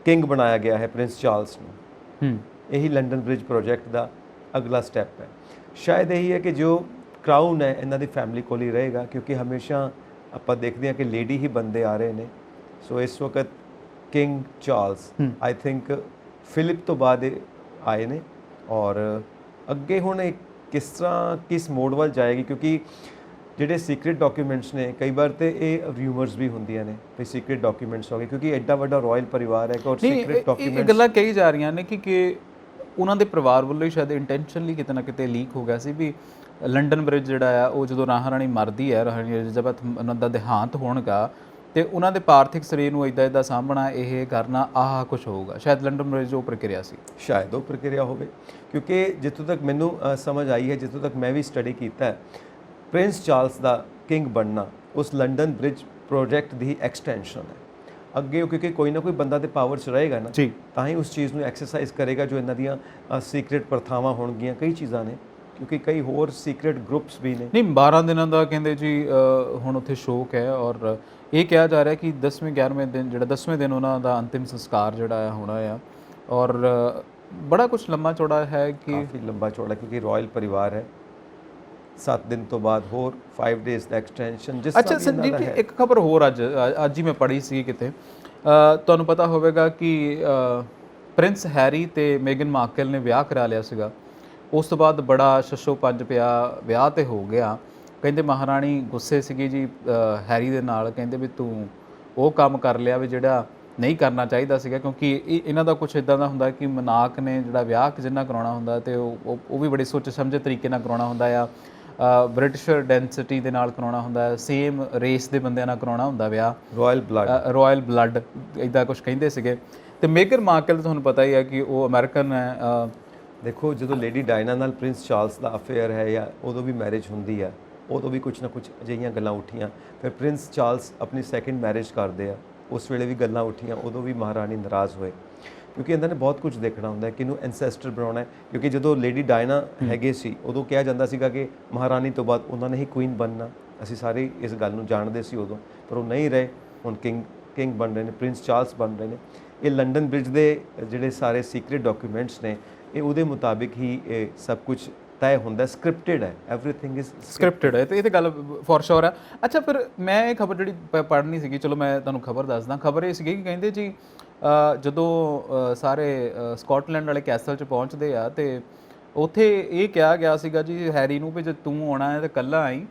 ਕਿੰਗ ਬਣਾਇਆ ਗਿਆ ਹੈ ਪ੍ਰਿੰਸ ਚਾਰਲਸ ਨੂੰ, ਇਹੀ ਲੰਡਨ ਬ੍ਰਿਜ ਪ੍ਰੋਜੈਕਟ ਦਾ ਅਗਲਾ ਸਟੈਪ ਹੈ। ਸ਼ਾਇਦ ਇਹੀ ਹੈ ਕਿ ਜੋ ਕਰਾਊਨ ਹੈ ਇਹਨਾਂ ਦੀ ਫੈਮਿਲੀ ਕੋਲ ਹੀ ਰਹੇਗਾ, ਕਿਉਂਕਿ ਹਮੇਸ਼ਾ ਆਪਾਂ ਦੇਖਦੇ ਹਾਂ ਕਿ ਲੇਡੀ ਹੀ ਬੰਦੇ ਆ ਰਹੇ ਨੇ। ਸੋ ਇਸ ਵਕਤ king Charles I think Philip ਤੋਂ ਬਾਅਦ ਆਏ ਨੇ, ਔਰ ਅੱਗੇ ਹੁਣ ਕਿਸ ਤਰ੍ਹਾਂ ਕਿਸ ਮੋਡ ਵੱਲ ਜਾਏਗੀ, ਕਿਉਂਕਿ ਜਿਹੜੇ ਸੀਕ੍ਰੇਟ ਡਾਕੂਮੈਂਟਸ ਨੇ ਕਈ ਵਾਰ ਤੇ ਇਹ ਰਿਊਮਰਸ ਵੀ ਹੁੰਦੀਆਂ ਨੇ ਵੀ ਸੀਕ੍ਰੇਟ ਡਾਕੂਮੈਂਟਸ ਹੋ ਗਏ, ਕਿਉਂਕਿ ਐਡਾ ਵੱਡਾ ਰਾਇਲ ਪਰਿਵਾਰ ਹੈ ਔਰ ਸੀਕ੍ਰੇਟ ਡਾਕੂਮੈਂਟਸ। ਇਹ ਗੱਲਾਂ ਕਹੀ ਜਾ ਰਹੀਆਂ ਨੇ ਕਿ ਉਹਨਾਂ ਦੇ ਪਰਿਵਾਰ ਵੱਲੋਂ ਹੀ ਸ਼ਾਇਦ ਇੰਟੈਂਸ਼ਨਲੀ ਕਿਤੇ ਨਾ ਕਿਤੇ ਲੀਕ ਹੋ ਗਿਆ ਸੀ ਵੀ ਲੰਡਨ ਬ੍ਰਿਜ ਜਿਹੜਾ ਆ ਉਹ ਜਦੋਂ ਮਹਾਰਾਣੀ ਮਰਦੀ ਹੈ, ਰਾਣੀ ਐਲਿਜ਼ਾਬੈਥ ਉਹਨਾਂ ਦਾ ਦੇਹਾਂਤ ਹੋਣਗਾ ਤੇ ਉਹਨਾਂ ਦੇ ਪਾਰਥਿਕ ਸਰੀਰ ਨੂੰ ਇਦਾਂ ਸਾਂਭਣਾ, ਇਹ ਕਰਨਾ, ਆਹ ਕੁਝ ਹੋਊਗਾ। ਸ਼ਾਇਦ ਲੰਡਨ ਬ੍ਰਿਜ ਉਹ ਪ੍ਰਕਿਰਿਆ ਸੀ, ਸ਼ਾਇਦ ਉਹ ਪ੍ਰਕਿਰਿਆ ਹੋਵੇ, ਕਿਉਂਕਿ ਜਿੱਥੋਂ ਤੱਕ ਮੈਨੂੰ ਸਮਝ ਆਈ ਹੈ, ਜਿੱਥੋਂ ਤੱਕ ਮੈਂ ਵੀ ਸਟੱਡੀ ਕੀਤਾ ਹੈ, ਪ੍ਰਿੰਸ ਚਾਰਲਸ ਦਾ ਕਿੰਗ ਬਣਨਾ ਉਸ ਲੰਡਨ ਬ੍ਰਿਜ ਪ੍ਰੋਜੈਕਟ ਦੀ ਐਕਸਟੈਂਸ਼ਨ ਹੈ। ਅੱਗੇ ਉਹ ਕਿਉਂਕਿ ਕੋਈ ਨਾ ਕੋਈ ਬੰਦਾ ਤੇ ਪਾਵਰ 'ਚ ਰਹੇਗਾ ਨਾ, ਤਾਂ ਹੀ ਉਸ ਚੀਜ਼ ਨੂੰ ਐਕਸਰਸਾਈਜ਼ ਕਰੇਗਾ। ਜੋ ਇਹਨਾਂ ਦੀਆਂ ਸੀਕ੍ਰੇਟ ਪ੍ਰਥਾਵਾਂ ਹੋਣਗੀਆਂ, ਕਈ ਚੀਜ਼ਾਂ ਨੇ, ਕਿਉਂਕਿ ਕਈ ਹੋਰ ਸੀਕ੍ਰੇਟ ਗਰੁੱਪਸ ਵੀ ਨੇ। ਨਹੀਂ 12 ਦਿਨਾਂ ਦਾ ਕਹਿੰਦੇ ਜੀ ਹੁਣ ਉੱਥੇ ਸ਼ੋਕ ਹੈ, ਔਰ ਇਹ ਕਿਹਾ ਜਾ ਰਿਹਾ ਕਿ 10ਵੇਂ 11ਵੇਂ ਦਿਨ ਜਿਹੜਾ 10ਵੇਂ ਦਿਨ ਉਹਨਾਂ ਦਾ ਅੰਤਿਮ ਸੰਸਕਾਰ ਜਿਹੜਾ ਹੋਣਾ ਆ, ਔਰ ਬੜਾ ਕੁਝ ਲੰਮਾ ਚੌੜਾ ਹੈ ਕਿ ਕਾਫੀ ਲੰਬਾ ਚੌੜਾ, ਕਿਉਂਕਿ ਰਾਇਲ ਪਰਿਵਾਰ ਹੈ। 7 ਦਿਨ ਤੋਂ ਬਾਅਦ ਹੋਰ 5 ਡੇਜ਼ ਦਾ ਐਕਸਟੈਂਸ਼ਨ। ਜਿਸ ਅੱਛਾ ਸੰਜੀਵ ਜੀ, ਇੱਕ ਖਬਰ ਹੋਰ ਅੱਜ ਹੀ ਮੈਂ ਪੜ੍ਹੀ ਸੀ ਕਿਤੇ, ਤੁਹਾਨੂੰ ਪਤਾ ਹੋਵੇਗਾ ਕਿ ਪ੍ਰਿੰਸ ਹੈਰੀ ਤੇ ਮੇਗਨ ਮਾਰਕਲ ਨੇ ਵਿਆਹ ਕਰਾ ਲਿਆ ਸੀਗਾ। ਉਸ ਤੋਂ ਬਾਅਦ ਬੜਾ ਸ਼ਸ਼ੋ ਪੰਜ ਪਿਆ, ਵਿਆਹ ਤੇ ਹੋ ਗਿਆ। ਕਹਿੰਦੇ ਮਹਾਰਾਣੀ ਗੁੱਸੇ ਸੀਗੀ ਜੀ ਹੈਰੀ ਦੇ ਨਾਲ, ਕਹਿੰਦੇ ਵੀ ਤੂੰ ਉਹ ਕੰਮ ਕਰ ਲਿਆ ਵੀ ਜਿਹੜਾ ਨਹੀਂ ਕਰਨਾ ਚਾਹੀਦਾ ਸੀਗਾ, ਕਿਉਂਕਿ ਇਹਨਾਂ ਦਾ ਕੁਝ ਇਦਾਂ ਦਾ ਹੁੰਦਾ ਕਿ ਮਨਾਕ ਨੇ ਜਿਹੜਾ ਵਿਆਹ ਜਿੰਨਾ ਕਰਾਉਣਾ ਹੁੰਦਾ ਤੇ ਉਹ ਵੀ ਬੜੀ ਸੋਚ ਸਮਝੇ ਤਰੀਕੇ ਨਾਲ ਕਰਾਉਣਾ ਹੁੰਦਾ ਆ, ਬ੍ਰਿਟਿਸ਼ ਡੈਂਸਿਟੀ ਦੇ ਨਾਲ ਕਰਾਉਣਾ ਹੁੰਦਾ, ਸੇਮ ਰੇਸ ਦੇ ਬੰਦਿਆਂ ਨਾਲ ਕਰਾਉਣਾ ਹੁੰਦਾ ਵਿਆਹ, ਰਾਇਲ ਬਲੱਡ ਇਦਾਂ ਕੁਝ ਕਹਿੰਦੇ ਸੀਗੇ। ਤੇ ਮੇਗਨ ਮਾਰਕਲ ਤੁਹਾਨੂੰ ਪਤਾ ਹੀ ਹੈ ਕਿ ਉਹ ਅਮਰੀਕਨ ਹੈ। ਦੇਖੋ, ਜਦੋਂ ਲੇਡੀ ਡਾਇਨਾ ਨਾਲ ਪ੍ਰਿੰਸ ਚਾਰਲਸ ਦਾ ਅਫੇਅਰ ਹੈ ਜਾਂ ਉਦੋਂ ਵੀ ਮੈਰਿਜ ਹੁੰਦੀ ਹੈ, ਉਦੋਂ ਵੀ ਕੁਝ ਨਾ ਕੁਝ ਅਜਿਹੀਆਂ ਗੱਲਾਂ ਉੱਠੀਆਂ। ਫਿਰ ਪ੍ਰਿੰਸ ਚਾਰਲਸ ਆਪਣੀ ਸੈਕਿੰਡ ਮੈਰਿਜ ਕਰਦੇ ਆ, ਉਸ ਵੇਲੇ ਵੀ ਗੱਲਾਂ ਉੱਠੀਆਂ, ਉਦੋਂ ਵੀ ਮਹਾਰਾਣੀ ਨਾਰਾਜ਼ ਹੋਏ, ਕਿਉਂਕਿ ਇਹਨਾਂ ਨੇ ਬਹੁਤ ਕੁਝ ਦੇਖਣਾ ਹੁੰਦਾ ਹੈ ਕਿ ਇਹਨੂੰ ਐਂਸੈਸਟਰ ਬਣਾਉਣਾ ਹੈ। ਕਿਉਂਕਿ ਜਦੋਂ ਲੇਡੀ ਡਾਇਨਾ ਹੈਗੇ ਸੀ, ਉਦੋਂ ਕਿਹਾ ਜਾਂਦਾ ਸੀਗਾ ਕਿ ਮਹਾਰਾਣੀ ਤੋਂ ਬਾਅਦ ਉਹਨਾਂ ਨੇ ਹੀ ਕੁਈਨ ਬਣਨਾ। ਅਸੀਂ ਸਾਰੇ ਇਸ ਗੱਲ ਨੂੰ ਜਾਣਦੇ ਸੀ ਉਦੋਂ, ਪਰ ਉਹ ਨਹੀਂ ਰਹੇ। ਹੁਣ ਕਿੰਗ ਬਣ ਰਹੇ ਨੇ, ਪ੍ਰਿੰਸ ਚਾਰਲਸ ਬਣ ਰਹੇ ਨੇ। ਇਹ ਲੰਡਨ ਬ੍ਰਿਜ ਦੇ ਜਿਹੜੇ ਸਾਰੇ ਸੀਕ੍ਰੇਟ ਡਾਕੂਮੈਂਟਸ ਨੇ, ਇਹ ਉਹਦੇ ਮੁਤਾਬਿਕ ਹੀ ਇਹ ਸਭ ਕੁਝ ਤੈਅ ਹੁੰਦਾ, ਸਕ੍ਰਿਪਟਡ ਹੈ, ਐਵਰੀਥਿੰਗ ਇਜ਼ ਸਕ੍ਰਿਪਟਡ ਹੈ। ਤੇ ਇਹ ਤਾਂ ਗੱਲ ਫੋਰ ਸ਼ੋਰ ਹੈ। ਅੱਛਾ, ਫਿਰ ਮੈਂ ਇਹ ਖਬਰ ਜਿਹੜੀ ਪੜ੍ਹਨੀ ਸੀਗੀ, ਚਲੋ ਮੈਂ ਤੁਹਾਨੂੰ ਖਬਰ ਦੱਸਦਾ। ਖਬਰ ਇਹ ਸੀਗੀ ਕਿ ਕਹਿੰਦੇ ਜੀ ਜਦੋਂ ਸਾਰੇ ਸਕਾਟਲੈਂਡ ਵਾਲੇ ਕੈਸਲ 'ਚ ਪਹੁੰਚਦੇ ਆ ਤੇ ਉੱਥੇ ਇਹ ਕਿਹਾ ਗਿਆ ਸੀਗਾ ਜੀ ਹੈਰੀ ਨੂੰ ਵੀ ਜੇ ਤੂੰ ਆਉਣਾ ਹੈ ਤਾਂ ਇਕੱਲਾ ਆਈ,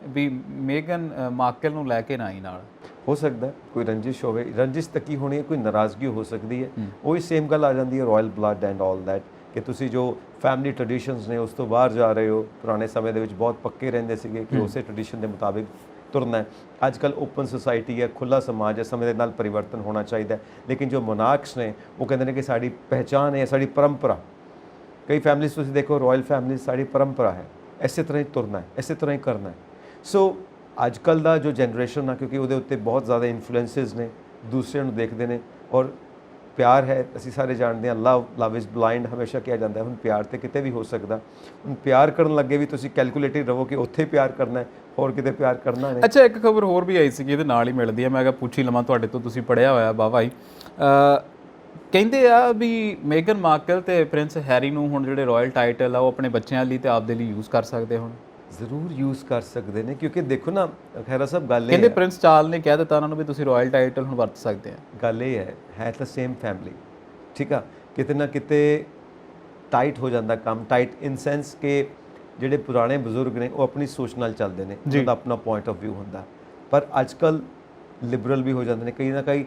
ਵੀ ਮੇਗਨ ਮਾਰਕਲ ਨੂੰ ਲੈ ਕੇ ਨਾ ਆਈ ਨਾਲ। ਹੋ ਸਕਦਾ ਕੋਈ ਰੰਜਿਸ਼ ਹੋਵੇ, ਰੰਜਿਸ਼ ਤਾਂ ਕੀ ਹੋਣੀ ਹੈ, ਕੋਈ ਨਾਰਾਜ਼ਗੀ ਹੋ ਸਕਦੀ ਹੈ। ਉਹੀ ਸੇਮ ਗੱਲ ਆ ਜਾਂਦੀ ਹੈ royal blood and all that, ਕਿ ਤੁਸੀਂ ਜੋ ਫੈਮਿਲੀ ਟ੍ਰੈਡੀਸ਼ਨਸ ਨੇ ਉਸ ਤੋਂ ਬਾਹਰ ਜਾ ਰਹੇ ਹੋ। ਪੁਰਾਣੇ ਸਮੇਂ ਦੇ ਵਿੱਚ ਬਹੁਤ ਪੱਕੇ ਰਹਿੰਦੇ ਸੀਗੇ ਕਿ ਉਸੇ ਟ੍ਰੈਡੀਸ਼ਨ ਦੇ ਮੁਤਾਬਿਕ ਤੁਰਨਾ ਹੈ। ਅੱਜ ਕੱਲ੍ਹ ਓਪਨ ਸੁਸਾਇਟੀ ਹੈ, ਖੁੱਲ੍ਹਾ ਸਮਾਜ ਹੈ, ਸਮੇਂ ਦੇ ਨਾਲ ਪਰਿਵਰਤਨ ਹੋਣਾ ਚਾਹੀਦਾ ਹੈ। ਲੇਕਿਨ ਜੋ ਮੋਨਾਰਕਸ ਨੇ ਉਹ ਕਹਿੰਦੇ ਨੇ ਕਿ ਸਾਡੀ ਪਹਿਚਾਣ ਹੈ, ਸਾਡੀ ਪਰੰਪਰਾ। ਕਈ ਫੈਮਿਲੀਜ਼ ਤੁਸੀਂ ਦੇਖੋ, ਰਾਇਲ ਫੈਮਿਲੀ ਸਾਡੀ ਪਰੰਪਰਾ ਹੈ, ਇਸੇ ਤਰ੍ਹਾਂ ਹੀ ਤੁਰਨਾ ਹੈ, ਇਸੇ ਤਰ੍ਹਾਂ ਹੀ ਕਰਨਾ ਹੈ। ਸੋ ਅੱਜ ਕੱਲ੍ਹ ਦਾ ਜੋ ਜਨਰੇਸ਼ਨ ਆ, ਕਿਉਂਕਿ ਉਹਦੇ ਉੱਤੇ ਬਹੁਤ ਜ਼ਿਆਦਾ ਇਨਫਲੂਐਂਸਿਸ ਨੇ, ਦੂਸਰਿਆਂ ਨੂੰ ਦੇਖਦੇ ਨੇ, ਔਰ ਪਿਆਰ ਹੈ, ਅਸੀਂ ਸਾਰੇ ਜਾਣਦੇ ਹਾਂ, ਲਵ ਇਜ਼ ਬਲਾਈਂਡ ਹਮੇਸ਼ਾ ਕਿਹਾ ਜਾਂਦਾ ਹੈ। ਹੁਣ ਪਿਆਰ ਤੇ ਕਿਤੇ ਵੀ ਹੋ ਸਕਦਾ। ਹੁਣ ਪਿਆਰ ਕਰਨ ਲੱਗੇ ਵੀ ਤੁਸੀਂ ਕੈਲਕੂਲੇਟਿਵ ਰਹੋ ਕਿ ਉੱਥੇ ਪਿਆਰ ਕਰਨਾ ਹੈ, ਹੋਰ ਕਿਤੇ ਪਿਆਰ ਕਰਨਾ ਨਹੀਂ। ਅੱਛਾ, ਇੱਕ ਖਬਰ ਹੋਰ ਵੀ ਆਈ ਸੀ, ਇਹਦੇ ਨਾਲ ਹੀ ਮਿਲਦੀ ਹੈ, ਮੈਂ ਕਿਹਾ ਪੁੱਛੀ ਲਵਾਂ ਤੁਹਾਡੇ ਤੋਂ, ਤੁਸੀਂ ਪੜ੍ਹਿਆ ਹੋਇਆ ਵਾਹ ਹੀ। ਕਹਿੰਦੇ ਆ ਵੀ ਮੇਗਨ ਮਾਰਕਲ ਤੇ ਪ੍ਰਿੰਸ ਹੈਰੀ ਨੂੰ ਹੁਣ ਜਿਹੜੇ ਰਾਇਲ ਟਾਈਟਲ ਆ ਉਹ ਆਪਣੇ ਬੱਚਿਆਂ ਲਈ ਤੇ ਆਪਦੇ ਲਈ ਯੂਜ਼ ਕਰ ਸਕਦੇ ਹੁਣ। ਜ਼ਰੂਰ ਯੂਜ਼ ਕਰ ਸਕਦੇ ਨੇ, ਕਿਉਂਕਿ ਦੇਖੋ ਨਾ ਖੈਰਾ ਸਾਹਿਬ, ਗੱਲ ਇਹ ਕਹਿੰਦੇ ਪ੍ਰਿੰਸ ਚਾਰਲਸ ਨੇ ਕਹਿ ਦਿੱਤਾ ਉਹਨਾਂ ਨੂੰ ਵੀ ਤੁਸੀਂ ਰਾਇਲ ਟਾਈਟਲ ਹੁਣ ਵਰਤ ਸਕਦੇ ਆ। ਗੱਲ ਇਹ ਹੈ ਤਾਂ ਸੇਮ ਫੈਮਿਲੀ, ਠੀਕ ਆ। ਕਿਤੇ ਨਾ ਕਿਤੇ ਟਾਈਟ ਹੋ ਜਾਂਦਾ ਕੰਮ, ਟਾਈਟ ਇਨ ਸੈਂਸ ਕਿ ਜਿਹੜੇ ਪੁਰਾਣੇ ਬਜ਼ੁਰਗ ਨੇ ਉਹ ਆਪਣੀ ਸੋਚ ਨਾਲ ਚੱਲਦੇ ਨੇ, ਉਹਨਾਂ ਦਾ ਆਪਣਾ ਪੁਆਇੰਟ ਆਫ ਵਿਊ ਹੁੰਦਾ। ਪਰ ਅੱਜ ਕੱਲ੍ਹ ਲਿਬਰਲ ਵੀ ਹੋ ਜਾਂਦੇ ਨੇ, ਕਈ ਨਾ ਕਈ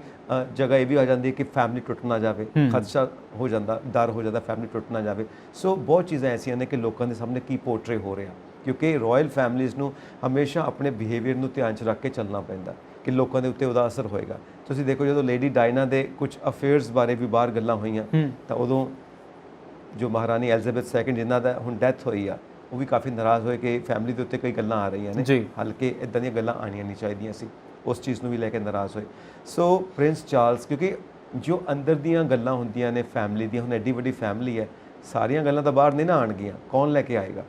ਜਗ੍ਹਾ ਇਹ ਵੀ ਆ ਜਾਂਦੀ ਹੈ ਕਿ ਫੈਮਿਲੀ ਟੁੱਟ ਨਾ ਜਾਵੇ, ਖਦਸ਼ਾ ਹੋ ਜਾਂਦਾ, ਡਰ ਹੋ ਜਾਂਦਾ ਫੈਮਿਲੀ ਟੁੱਟ ਨਾ ਜਾਵੇ। ਸੋ ਬਹੁਤ ਚੀਜ਼ਾਂ ਐਸੀਆਂ ਨੇ ਕਿ ਲੋਕਾਂ ਦੇ ਸਾਹਮਣੇ ਕੀ ਪੋਰਟਰੇ ਹੋ ਰਿਹਾ, ਕਿਉਂਕਿ ਰਾਇਲ ਫੈਮਿਲੀਜ਼ ਨੂੰ ਹਮੇਸ਼ਾ ਆਪਣੇ ਬਿਹੇਵੀਅਰ ਨੂੰ ਧਿਆਨ 'ਚ ਰੱਖ ਕੇ ਚੱਲਣਾ ਪੈਂਦਾ ਕਿ ਲੋਕਾਂ ਦੇ ਉੱਤੇ ਉਹਦਾ ਅਸਰ ਹੋਏਗਾ। ਤੁਸੀਂ ਦੇਖੋ, ਜਦੋਂ ਲੇਡੀ ਡਾਇਨਾ ਦੇ ਕੁਝ ਅਫੇਅਰਸ ਬਾਰੇ ਵੀ ਬਾਹਰ ਗੱਲਾਂ ਹੋਈਆਂ, ਤਾਂ ਉਦੋਂ ਜੋ ਮਹਾਰਾਣੀ ਐਲਿਜ਼ਾਬੈਥ ਸੈਕਿੰਡ ਜਿਨ੍ਹਾਂ ਦਾ ਹੁਣ ਡੈਥ ਹੋਈ ਆ, ਉਹ ਵੀ ਕਾਫੀ ਨਾਰਾਜ਼ ਹੋਏ ਕਿ ਫੈਮਿਲੀ ਦੇ ਉੱਤੇ ਕਈ ਗੱਲਾਂ ਆ ਰਹੀਆਂ ਨੇ, ਹਲਕੇ ਇੱਦਾਂ ਦੀਆਂ ਗੱਲਾਂ ਆਉਣੀਆਂ ਨਹੀਂ ਚਾਹੀਦੀਆਂ ਸੀ। ਉਸ ਚੀਜ਼ ਨੂੰ ਵੀ ਲੈ ਕੇ ਨਾਰਾਜ਼ ਹੋਏ। ਸੋ ਪ੍ਰਿੰਸ ਚਾਰਲਸ, ਕਿਉਂਕਿ ਜੋ ਅੰਦਰ ਦੀਆਂ ਗੱਲਾਂ ਹੁੰਦੀਆਂ ਨੇ ਫੈਮਿਲੀ ਦੀਆਂ, ਹੁਣ ਐਡੀ ਵੱਡੀ ਫੈਮਿਲੀ ਹੈ, ਸਾਰੀਆਂ ਗੱਲਾਂ ਤਾਂ ਬਾਹਰ ਨਹੀਂ ਨਾ ਆਉਣਗੀਆਂ, ਕੌਣ ਲੈ ਕੇ ਆਏਗਾ?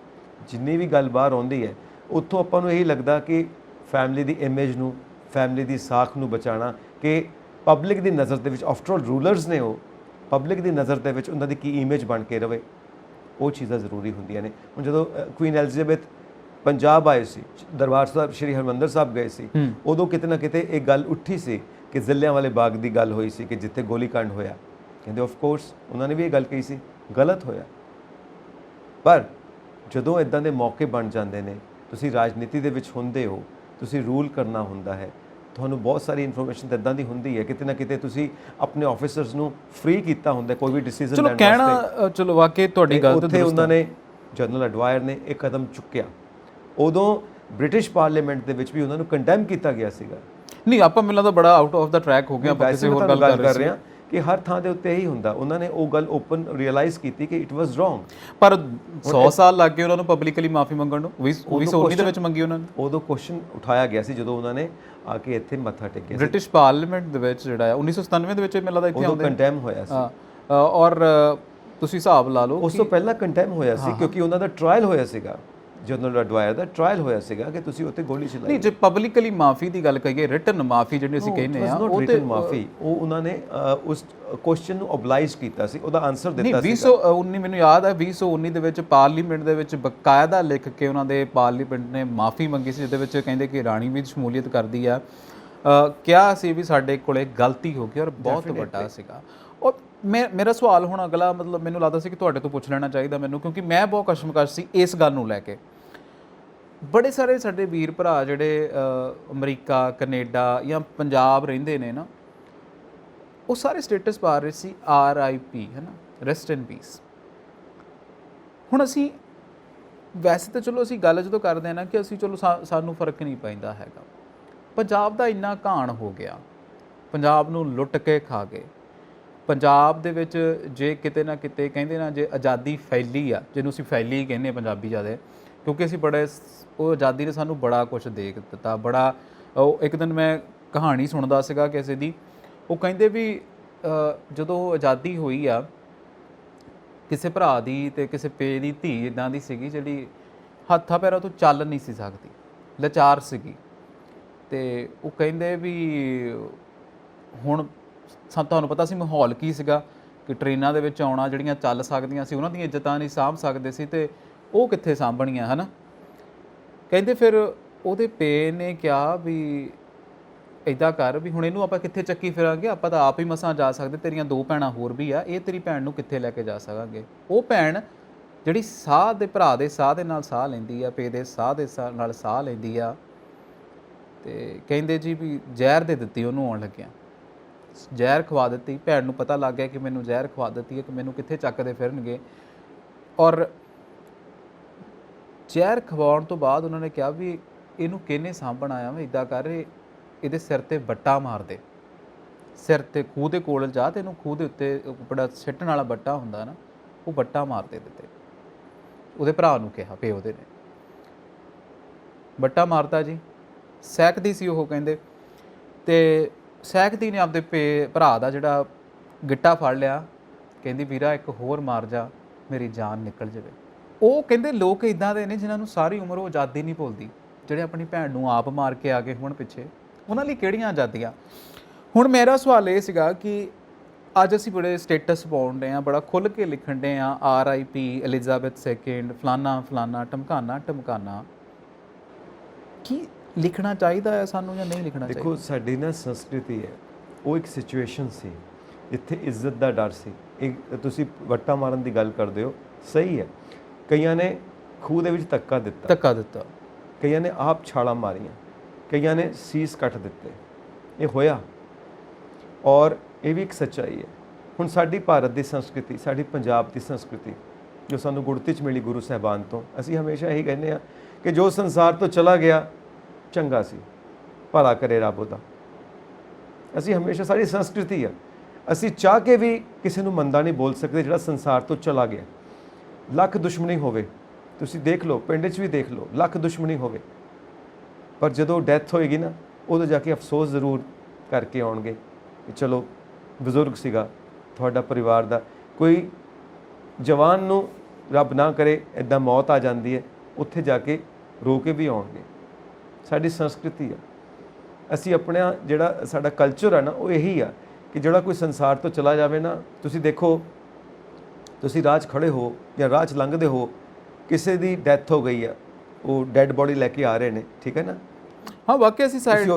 ਜਿੰਨੀ ਵੀ ਗੱਲ ਬਾਹਰ ਆਉਂਦੀ ਹੈ, ਉੱਥੋਂ ਆਪਾਂ ਨੂੰ ਇਹੀ ਲੱਗਦਾ ਕਿ ਫੈਮਿਲੀ ਦੀ ਇਮੇਜ ਨੂੰ, ਫੈਮਿਲੀ ਦੀ ਸਾਖ ਨੂੰ ਬਚਾਉਣਾ, ਕਿ ਪਬਲਿਕ ਦੀ ਨਜ਼ਰ ਦੇ ਵਿੱਚ, ਆਫਟਰ ਆਲ ਰੂਲਰਸ ਨੇ, ਉਹ ਪਬਲਿਕ ਦੀ ਨਜ਼ਰ ਦੇ ਵਿੱਚ ਉਹਨਾਂ ਦੀ ਕੀ ਇਮੇਜ ਬਣ ਕੇ ਰਵੇ, ਉਹ ਚੀਜ਼ਾਂ ਜ਼ਰੂਰੀ ਹੁੰਦੀਆਂ ਨੇ। ਹੁਣ ਜਦੋਂ ਕੁਈਨ ਐਲਿਜ਼ਾਬੈਥ ਪੰਜਾਬ ਆਏ ਸੀ, ਦਰਬਾਰ ਸਾਹਿਬ ਸ਼੍ਰੀ ਹਰਿਮੰਦਰ ਸਾਹਿਬ ਗਏ ਸੀ, ਉਦੋਂ ਕਿਤੇ ਨਾ ਕਿਤੇ ਇਹ ਗੱਲ ਉੱਠੀ ਸੀ ਕਿ ਜਲਿਆਂਵਾਲੇ ਬਾਗ ਦੀ ਗੱਲ ਹੋਈ ਸੀ ਕਿ ਜਿੱਥੇ ਗੋਲੀकांड ਹੋਇਆ। ਕਹਿੰਦੇ ਆਫ ਕੋਰਸ ਉਹਨਾਂ ਨੇ ਵੀ ਇਹ ਗੱਲ ਕਹੀ ਸੀ, ਗਲਤ ਹੋਇਆ। ਪਰ ਜਦੋਂ ਇਦਾਂ ਦੇ ਮੌਕੇ ਬਣ ਜਾਂਦੇ ਨੇ, ਤੁਸੀਂ ਰਾਜਨੀਤੀ ਦੇ ਵਿੱਚ ਹੁੰਦੇ ਹੋ, ਤੁਸੀਂ ਰੂਲ ਕਰਨਾ ਹੁੰਦਾ ਹੈ, ਤੁਹਾਨੂੰ ਬਹੁਤ ਸਾਰੀ ਇਨਫੋਰਮੇਸ਼ਨ ਇਦਾਂ ਦੀ ਹੁੰਦੀ ਹੈ, ਕਿਤੇ ਨਾ ਕਿਤੇ ਤੁਸੀਂ ਆਪਣੇ ਆਫੀਸਰਸ ਨੂੰ ਫ੍ਰੀ ਕੀਤਾ ਹੁੰਦਾ ਕੋਈ ਵੀ ਡਿਸੀਜਨ ਲੈਣ ਵਾਸਤੇ। ਚਲੋ ਵਾਕਈ ਤੁਹਾਡੀ ਗੱਲ ਤੇ ਉਹਨਾਂ ਨੇ ਜਨਰਲ ਅਡਵਾਇਰ ਨੇ ਇਹ ਕਦਮ ਚੁੱਕਿਆ, ਉਦੋਂ ਬ੍ਰਿਟਿਸ਼ ਪਾਰਲੀਮੈਂਟ ਦੇ ਵਿੱਚ ਵੀ ਉਹਨਾਂ ਨੂੰ ਕੰਡੈਮ ਕੀਤਾ ਗਿਆ ਸੀਗਾ। ਨਹੀਂ, ਆਪਾਂ ਮੈਨੂੰ ਲੱਗਦਾ ਬੜਾ ਆਊਟ ਆਫ ਦਾ ਟਰੈਕ ਹੋ ਗਿਆ, ਆਪਾਂ ਕਿਸੇ ਹੋਰ ਗੱਲ ਕਰ ਰਹੇ ਹਾਂ ਕਿ ਹਰ ਥਾਂ ਦੇ ਉੱਤੇ ਇਹੀ ਹੁੰਦਾ। ਉਹਨਾਂ ਨੇ ਉਹ ਗੱਲ ਓਪਨ ਰਿਅਲਾਈਜ਼ ਕੀਤੀ ਕਿ ਇਟ ਵਾਸ ਰੋਂਗ। ਪਰ 100 ਸਾਲ ਲੱਗ ਗਏ ਉਹਨਾਂ ਨੂੰ ਪਬਲਿਕਲੀ ਮਾਫੀ ਮੰਗਣ ਨੂੰ, 1919 ਦੇ ਵਿੱਚ ਮੰਗੀ ਉਹਨਾਂ ਨੇ। ਉਦੋਂ ਕੁਐਸਚਨ ਉਠਾਇਆ ਗਿਆ ਸੀ ਜਦੋਂ ਉਹਨਾਂ ਨੇ ਆ ਕੇ ਇੱਥੇ ਮੱਥਾ ਟੇਕਿਆ। ਬ੍ਰਿਟਿਸ਼ ਪਾਰਲੀਮੈਂਟ ਦੇ ਵਿੱਚ ਜਿਹੜਾ 1997 ਦੇ ਵਿੱਚ ਮੈਨੂੰ ਲੱਗਦਾ ਇੱਥੇ ਆਉਂਦੇ ਕੰਡੈਮ ਹੋਇਆ ਸੀ। ਔਰ ਤੁਸੀਂ ਹਿਸਾਬ ਲਾ ਲਓ ਉਸ ਤੋਂ ਪਹਿਲਾਂ ਕੰਡੈਮ ਹੋਇਆ ਸੀ ਕਿਉਂਕਿ ਉਹਨਾਂ ਦਾ ਟ੍ਰਾਇਲ ਹੋਇਆ ਸੀਗਾ, ਜਨਰਲ ਅਡਵਾਇਰ ਦਾ ਟ੍ਰਾਇਲ ਹੋਇਆ ਸੀਗਾ ਕਿ ਤੁਸੀਂ ਉੱਥੇ ਗੋਲੀ ਚਲਾਈ। ਨਹੀਂ, ਜੇ ਪਬਲਿਕਲੀ ਮਾਫੀ ਦੀ ਗੱਲ ਕਰੀਏ, ਰਿਟਨ ਮਾਫੀ ਜਿਹੜੀ ਅਸੀਂ ਕਹਿੰਦੇ ਆ, ਉਹ ਤੇ ਮਾਫੀ ਉਹ ਉਹਨਾਂ ਨੇ ਉਸ ਕੁਐਸਚਨ ਨੂੰ ਓਬਲਾਈਜ਼ ਕੀਤਾ ਸੀ, ਉਹਦਾ ਆਨਸਰ ਦਿੱਤਾ ਸੀ। 2019 ਮੈਨੂੰ ਯਾਦ ਹੈ 2019 ਦੇ ਵਿੱਚ ਪਾਰਲੀਮੈਂਟ ਦੇ ਵਿੱਚ ਬਕਾਇਦਾ ਲਿਖ ਕੇ ਉਹਨਾਂ ਦੇ ਪਾਰਲੀਮੈਂਟ ਨੇ ਮਾਫੀ ਮੰਗੀ ਸੀ, ਜਿਹਦੇ ਵਿੱਚ ਕਹਿੰਦੇ ਕਿ ਰਾਣੀ ਵੀ ਸ਼ਮੂਲੀਅਤ ਕਰਦੀ ਆ। ਕਿਹਾ ਸੀ ਵੀ ਸਾਡੇ ਕੋਲੇ ਗਲਤੀ ਹੋ ਗਈ ਔਰ ਬਹੁਤ ਵੱਡਾ ਸੀਗਾ। ਔਰ ਮੇਰਾ ਸਵਾਲ ਹੁਣ ਅਗਲਾ, ਮਤਲਬ ਮੈਨੂੰ ਲੱਗਦਾ ਸੀ ਕਿ ਤੁਹਾਡੇ ਤੋਂ ਪੁੱਛ ਲੈਣਾ ਚਾਹੀਦਾ ਮੈਨੂੰ, ਕਿਉਂਕਿ ਮੈਂ ਬਹੁਤ ਕਸ਼ਮਕਸ਼ ਸੀ ਇਸ ਗੱਲ ਨੂੰ ਲੈ ਕੇ। ਬੜੇ ਸਾਰੇ ਸਾਡੇ ਵੀਰ ਭਰਾ ਜਿਹੜੇ ਅਮਰੀਕਾ, ਕੈਨੇਡਾ ਜਾਂ ਪੰਜਾਬ ਰਹਿੰਦੇ ਨੇ ਨਾ, ਉਹ ਸਾਰੇ ਸਟੇਟਸ ਪਾ ਰਹੇ ਸੀ RIP, ਹੈ ਨਾ, ਰੈਸਟ ਇਨ ਪੀਸ। ਹੁਣ ਅਸੀਂ ਵੈਸੇ ਤਾਂ ਚਲੋ ਅਸੀਂ ਗੱਲ ਜਦੋਂ ਕਰਦੇ ਹਾਂ ਨਾ ਕਿ ਅਸੀਂ ਚਲੋ ਸਾਨੂੰ ਫਰਕ ਨਹੀਂ ਪੈਂਦਾ ਹੈਗਾ, ਪੰਜਾਬ ਦਾ ਇੰਨਾ ਘਾਣ ਹੋ ਗਿਆ, ਪੰਜਾਬ ਨੂੰ ਲੁੱਟ ਕੇ ਖਾ ਗਏ। ਪੰਜਾਬ ਦੇ ਵਿੱਚ ਜੇ ਕਿਤੇ ਨਾ ਕਿਤੇ ਕਹਿੰਦੇ ਨਾ, ਜੇ ਆਜ਼ਾਦੀ ਫੈਲੀ ਆ, ਜਿਹਨੂੰ ਅਸੀਂ ਫੈਲੀ ਕਹਿੰਦੇ ਪੰਜਾਬੀ ਜ਼ਿਆਦਾ, ਕਿਉਂਕਿ ਅਸੀਂ ਬੜੇ, ਉਹ ਆਜ਼ਾਦੀ ਨੇ ਸਾਨੂੰ ਬੜਾ ਕੁਝ ਦੇ ਦਿੱਤਾ, ਬੜਾ। ਉਹ ਇੱਕ ਦਿਨ ਮੈਂ ਕਹਾਣੀ ਸੁਣਦਾ ਸੀਗਾ ਕਿਸੇ ਦੀ, ਉਹ ਕਹਿੰਦੇ ਵੀ ਜਦੋਂ ਆਜ਼ਾਦੀ ਹੋਈ ਆ, ਕਿਸੇ ਭਰਾ ਦੀ ਤੇ ਕਿਸੇ ਪੇ ਦੀ ਧੀ ਇੱਦਾਂ ਦੀ ਸੀਗੀ ਜਿਹੜੀ ਹੱਥਾਂ ਪੈਰਾਂ ਤੋਂ ਚੱਲ ਨਹੀਂ ਸੀ ਸਕਦੀ, ਲਾਚਾਰ ਸੀਗੀ। ਤੇ ਉਹ ਕਹਿੰਦੇ ਵੀ ਹੁਣ ਤੁਹਾਨੂੰ ਪਤਾ ਸੀ ਮਾਹੌਲ ਕੀ ਸੀਗਾ, ਕਿ ਟ੍ਰੇਨਾਂ ਦੇ ਵਿੱਚ ਆਉਣਾ, ਜਿਹੜੀਆਂ ਚੱਲ ਸਕਦੀਆਂ ਸੀ ਉਹਨਾਂ ਦੀਆਂ ਇੱਜ਼ਤਾਂ ਨਹੀਂ ਸਾਂਭ ਸਕਦੇ ਸੀ, ਤੇ ਉਹ ਕਿੱਥੇ ਸਾਂਭਣੀਆਂ, ਹੈ ਨਾ। ਕਹਿੰਦੇ ਫਿਰ ਉਹਦੇ ਪੇ ਨੇ ਕਿਹਾ ਵੀ ਇੱਦਾਂ ਕਰ ਵੀ ਹੁਣ ਇਹਨੂੰ ਆਪਾਂ ਕਿੱਥੇ ਚੱਕੀ ਫਿਰਾਂਗੇ, ਆਪਾਂ ਤਾਂ ਆਪ ਹੀ ਮਸਾਂ ਜਾ ਸਕਦੇ, ਤੇਰੀਆਂ 2 ਭੈਣਾਂ ਹੋਰ ਵੀ ਆ, ਇਹ ਤੇਰੀ ਭੈਣ ਨੂੰ ਕਿੱਥੇ ਲੈ ਕੇ ਜਾ ਸਕਾਂਗੇ। ਉਹ ਭੈਣ ਜਿਹੜੀ ਸਾਹ ਦੇ, ਭਰਾ ਦੇ ਸਾਹ ਦੇ ਨਾਲ ਸਾਹ ਲੈਂਦੀ ਆ, ਪੇ ਦੇ ਸਾਹ ਦੇ ਨਾਲ ਸਾਹ ਲੈਂਦੀ ਆ, ਤੇ ਕਹਿੰਦੇ ਜੀ ਵੀ ਜ਼ਹਿਰ ਦੇ ਦਿੱਤੀ ਉਹਨੂੰ ਆਉਣ ਲੱਗਿਆ, ਜ਼ਹਿਰ ਖਵਾ ਦਿੱਤੀ। ਭੈਣ ਨੂੰ ਪਤਾ ਲੱਗ ਗਿਆ ਕਿ ਮੈਨੂੰ ਜ਼ਹਿਰ ਖਵਾ ਦਿੱਤੀ ਹੈ, ਕਿ ਮੈਨੂੰ ਕਿੱਥੇ ਚੱਕਦੇ ਫਿਰਨਗੇ। ਔਰ ਜ਼ਹਿਰ ਖਵਾਉਣ ਤੋਂ ਬਾਅਦ ਉਹਨਾਂ ਨੇ ਕਿਹਾ ਵੀ ਇਹਨੂੰ ਕਿਹਨੇ ਸਾਂਭਣ ਆਇਆ ਵਾ, ਇੱਦਾਂ ਕਰ, ਇਹਦੇ ਸਿਰ 'ਤੇ ਬੱਟਾ ਮਾਰ ਦੇ, ਸਿਰ 'ਤੇ ਖੂਹ ਦੇ ਕੋਲ ਜਾ ਤੇ ਇਹਨੂੰ ਖੂਹ ਦੇ ਉੱਤੇ ਬੜਾ ਸਿੱਟਣ ਵਾਲਾ ਬੱਟਾ ਹੁੰਦਾ ਨਾ, ਉਹ ਬੱਟਾ ਮਾਰ ਦੇ ਦਿੱਤੇ। ਉਹਦੇ ਭਰਾ ਨੂੰ ਕਿਹਾ, ਪਿਓ ਦੇ ਨੇ ਬੱਟਾ ਮਾਰਤਾ ਜੀ। ਸਹਿਕਦੀ ਸੀ ਉਹ, ਕਹਿੰਦੇ, ਤੇ ਸਹਿਕਦੀ ਨੇ ਆਪਦੇ ਭਰਾ ਦਾ ਜਿਹੜਾ ਗਿੱਟਾ ਫੜ ਲਿਆ, ਕਹਿੰਦੀ ਵੀਰਾ ਇੱਕ ਹੋਰ ਮਾਰ ਜਾ, ਮੇਰੀ ਜਾਨ ਨਿਕਲ ਜਾਵੇ। ਉਹ ਕਹਿੰਦੇ ਲੋਕ ਇੱਦਾਂ ਦੇ ਨੇ ਜਿਨ੍ਹਾਂ ਨੂੰ ਸਾਰੀ ਉਮਰ ਉਹ ਆਜ਼ਾਦੀ ਨਹੀਂ ਭੁੱਲਦੀ, ਜਿਹੜੇ ਆਪਣੀ ਭੈਣ ਨੂੰ ਆਪ ਮਾਰ ਕੇ ਆ ਗਏ ਹੁਣ ਪਿੱਛੇ, ਉਹਨਾਂ ਲਈ ਕਿਹੜੀਆਂ ਆਜ਼ਾਦੀਆਂ। ਹੁਣ ਮੇਰਾ ਸਵਾਲ ਇਹ ਸੀਗਾ ਕਿ ਅੱਜ ਅਸੀਂ ਬੜੇ ਸਟੇਟਸ ਪਾਉਣ ਡੇ ਹਾਂ, ਬੜਾ ਖੁੱਲ੍ਹ ਕੇ ਲਿਖਣ ਡੇ ਹਾਂ, RIP ਐਲਿਜ਼ਾਬੈਥ ਸੈਕਿੰਡ, ਫਲਾਨਾ ਫਲਾਨਾ, ਟਮਕਾਨਾ ਟਮਕਾਨਾ। ਕੀ ਲਿਖਣਾ ਚਾਹੀਦਾ ਹੈ ਸਾਨੂੰ ਜਾਂ ਨਹੀਂ ਲਿਖਣਾ ਚਾਹੀਦਾ? ਦੇਖੋ, ਸਾਡੀ ਨਾ ਸੰਸਕ੍ਰਿਤੀ ਹੈ, ਉਹ ਇੱਕ ਸਿਚੁਏਸ਼ਨ ਸੀ ਜਿੱਥੇ ਇੱਜ਼ਤ ਦਾ ਡਰ ਸੀ। ਇੱਕ ਤੁਸੀਂ ਵੱਟਾ ਮਾਰਨ ਦੀ ਗੱਲ ਕਰਦੇ ਹੋ, ਸਹੀ ਹੈ। ਕਈਆਂ ਨੇ ਖੂਹ ਦੇ ਵਿੱਚ ਧੱਕਾ ਦਿੱਤਾ, ਕਈਆਂ ਨੇ ਆਪ ਛਾਲਾਂ ਮਾਰੀਆਂ, ਕਈਆਂ ਨੇ ਸੀਸ ਕੱਟ ਦਿੱਤੇ, ਇਹ ਹੋਇਆ। ਔਰ ਇਹ ਵੀ ਇੱਕ ਸੱਚਾਈ ਹੈ। ਹੁਣ ਸਾਡੀ ਭਾਰਤ ਦੀ ਸੰਸਕ੍ਰਿਤੀ, ਸਾਡੀ ਪੰਜਾਬ ਦੀ ਸੰਸਕ੍ਰਿਤੀ ਜੋ ਸਾਨੂੰ ਗੁੜਤੀ 'ਚ ਮਿਲੀ ਗੁਰੂ ਸਾਹਿਬਾਨ ਤੋਂ, ਅਸੀਂ ਹਮੇਸ਼ਾ ਇਹੀ ਕਹਿੰਦੇ ਹਾਂ ਕਿ ਜੋ ਸੰਸਾਰ ਤੋਂ ਚਲਾ ਗਿਆ ਚੰਗਾ ਸੀ, ਭਲਾ ਕਰੇ ਰੱਬ ਉਹਦਾ। ਅਸੀਂ ਹਮੇਸ਼ਾ, ਸਾਡੀ ਸੰਸਕ੍ਰਿਤੀ ਆ, ਅਸੀਂ ਚਾਹ ਕੇ ਵੀ ਕਿਸੇ ਨੂੰ ਮੰਦਾ ਨਹੀਂ ਬੋਲ ਸਕਦੇ ਜਿਹੜਾ ਸੰਸਾਰ ਤੋਂ ਚਲਾ ਗਿਆ। ਲੱਖ ਦੁਸ਼ਮਣੀ ਹੋਵੇ, ਤੁਸੀਂ ਦੇਖ ਲਓ, ਪਿੰਡ 'ਚ ਵੀ ਦੇਖ ਲਓ, ਲੱਖ ਦੁਸ਼ਮਣੀ ਹੋਵੇ, ਪਰ ਜਦੋਂ ਡੈਥ ਹੋਏਗੀ ਨਾ, ਉਦੋਂ ਜਾ ਕੇ ਅਫਸੋਸ ਜ਼ਰੂਰ ਕਰਕੇ ਆਉਣਗੇ ਕਿ ਚਲੋ ਬਜ਼ੁਰਗ ਸੀਗਾ ਤੁਹਾਡਾ ਪਰਿਵਾਰ ਦਾ। ਕੋਈ ਜਵਾਨ ਨੂੰ ਰੱਬ ਨਾ ਕਰੇ ਇੱਦਾਂ ਮੌਤ ਆ ਜਾਂਦੀ ਹੈ, ਉੱਥੇ ਜਾ ਕੇ ਰੋ ਕੇ ਵੀ ਆਉਣਗੇ। ਸਾਡੀ ਸੰਸਕ੍ਰਿਤੀ ਆ, ਅਸੀਂ ਆਪਣਾ ਜਿਹੜਾ ਸਾਡਾ ਕਲਚਰ ਆ ਨਾ, ਉਹ ਇਹੀ ਆ ਕਿ ਜਿਹੜਾ ਕੋਈ ਸੰਸਾਰ ਤੋਂ ਚਲਾ ਜਾਵੇ ਨਾ, ਤੁਸੀਂ ਦੇਖੋ, ਤੁਸੀਂ ਰਾਹ 'ਚ ਖੜ੍ਹੇ ਹੋ ਜਾਂ ਰਾਹ 'ਚ ਲੰਘਦੇ ਹੋ, ਕਿਸੇ ਦੀ ਡੈਥ ਹੋ ਗਈ ਆ, ਉਹ ਡੈੱਡ ਬੋਡੀ ਲੈ ਕੇ ਆ ਰਹੇ ਨੇ, ਠੀਕ ਹੈ ਨਾ, ਹਾਂ ਵਾਕਿਆ ਅਸੀਂ ਸਾਈਡ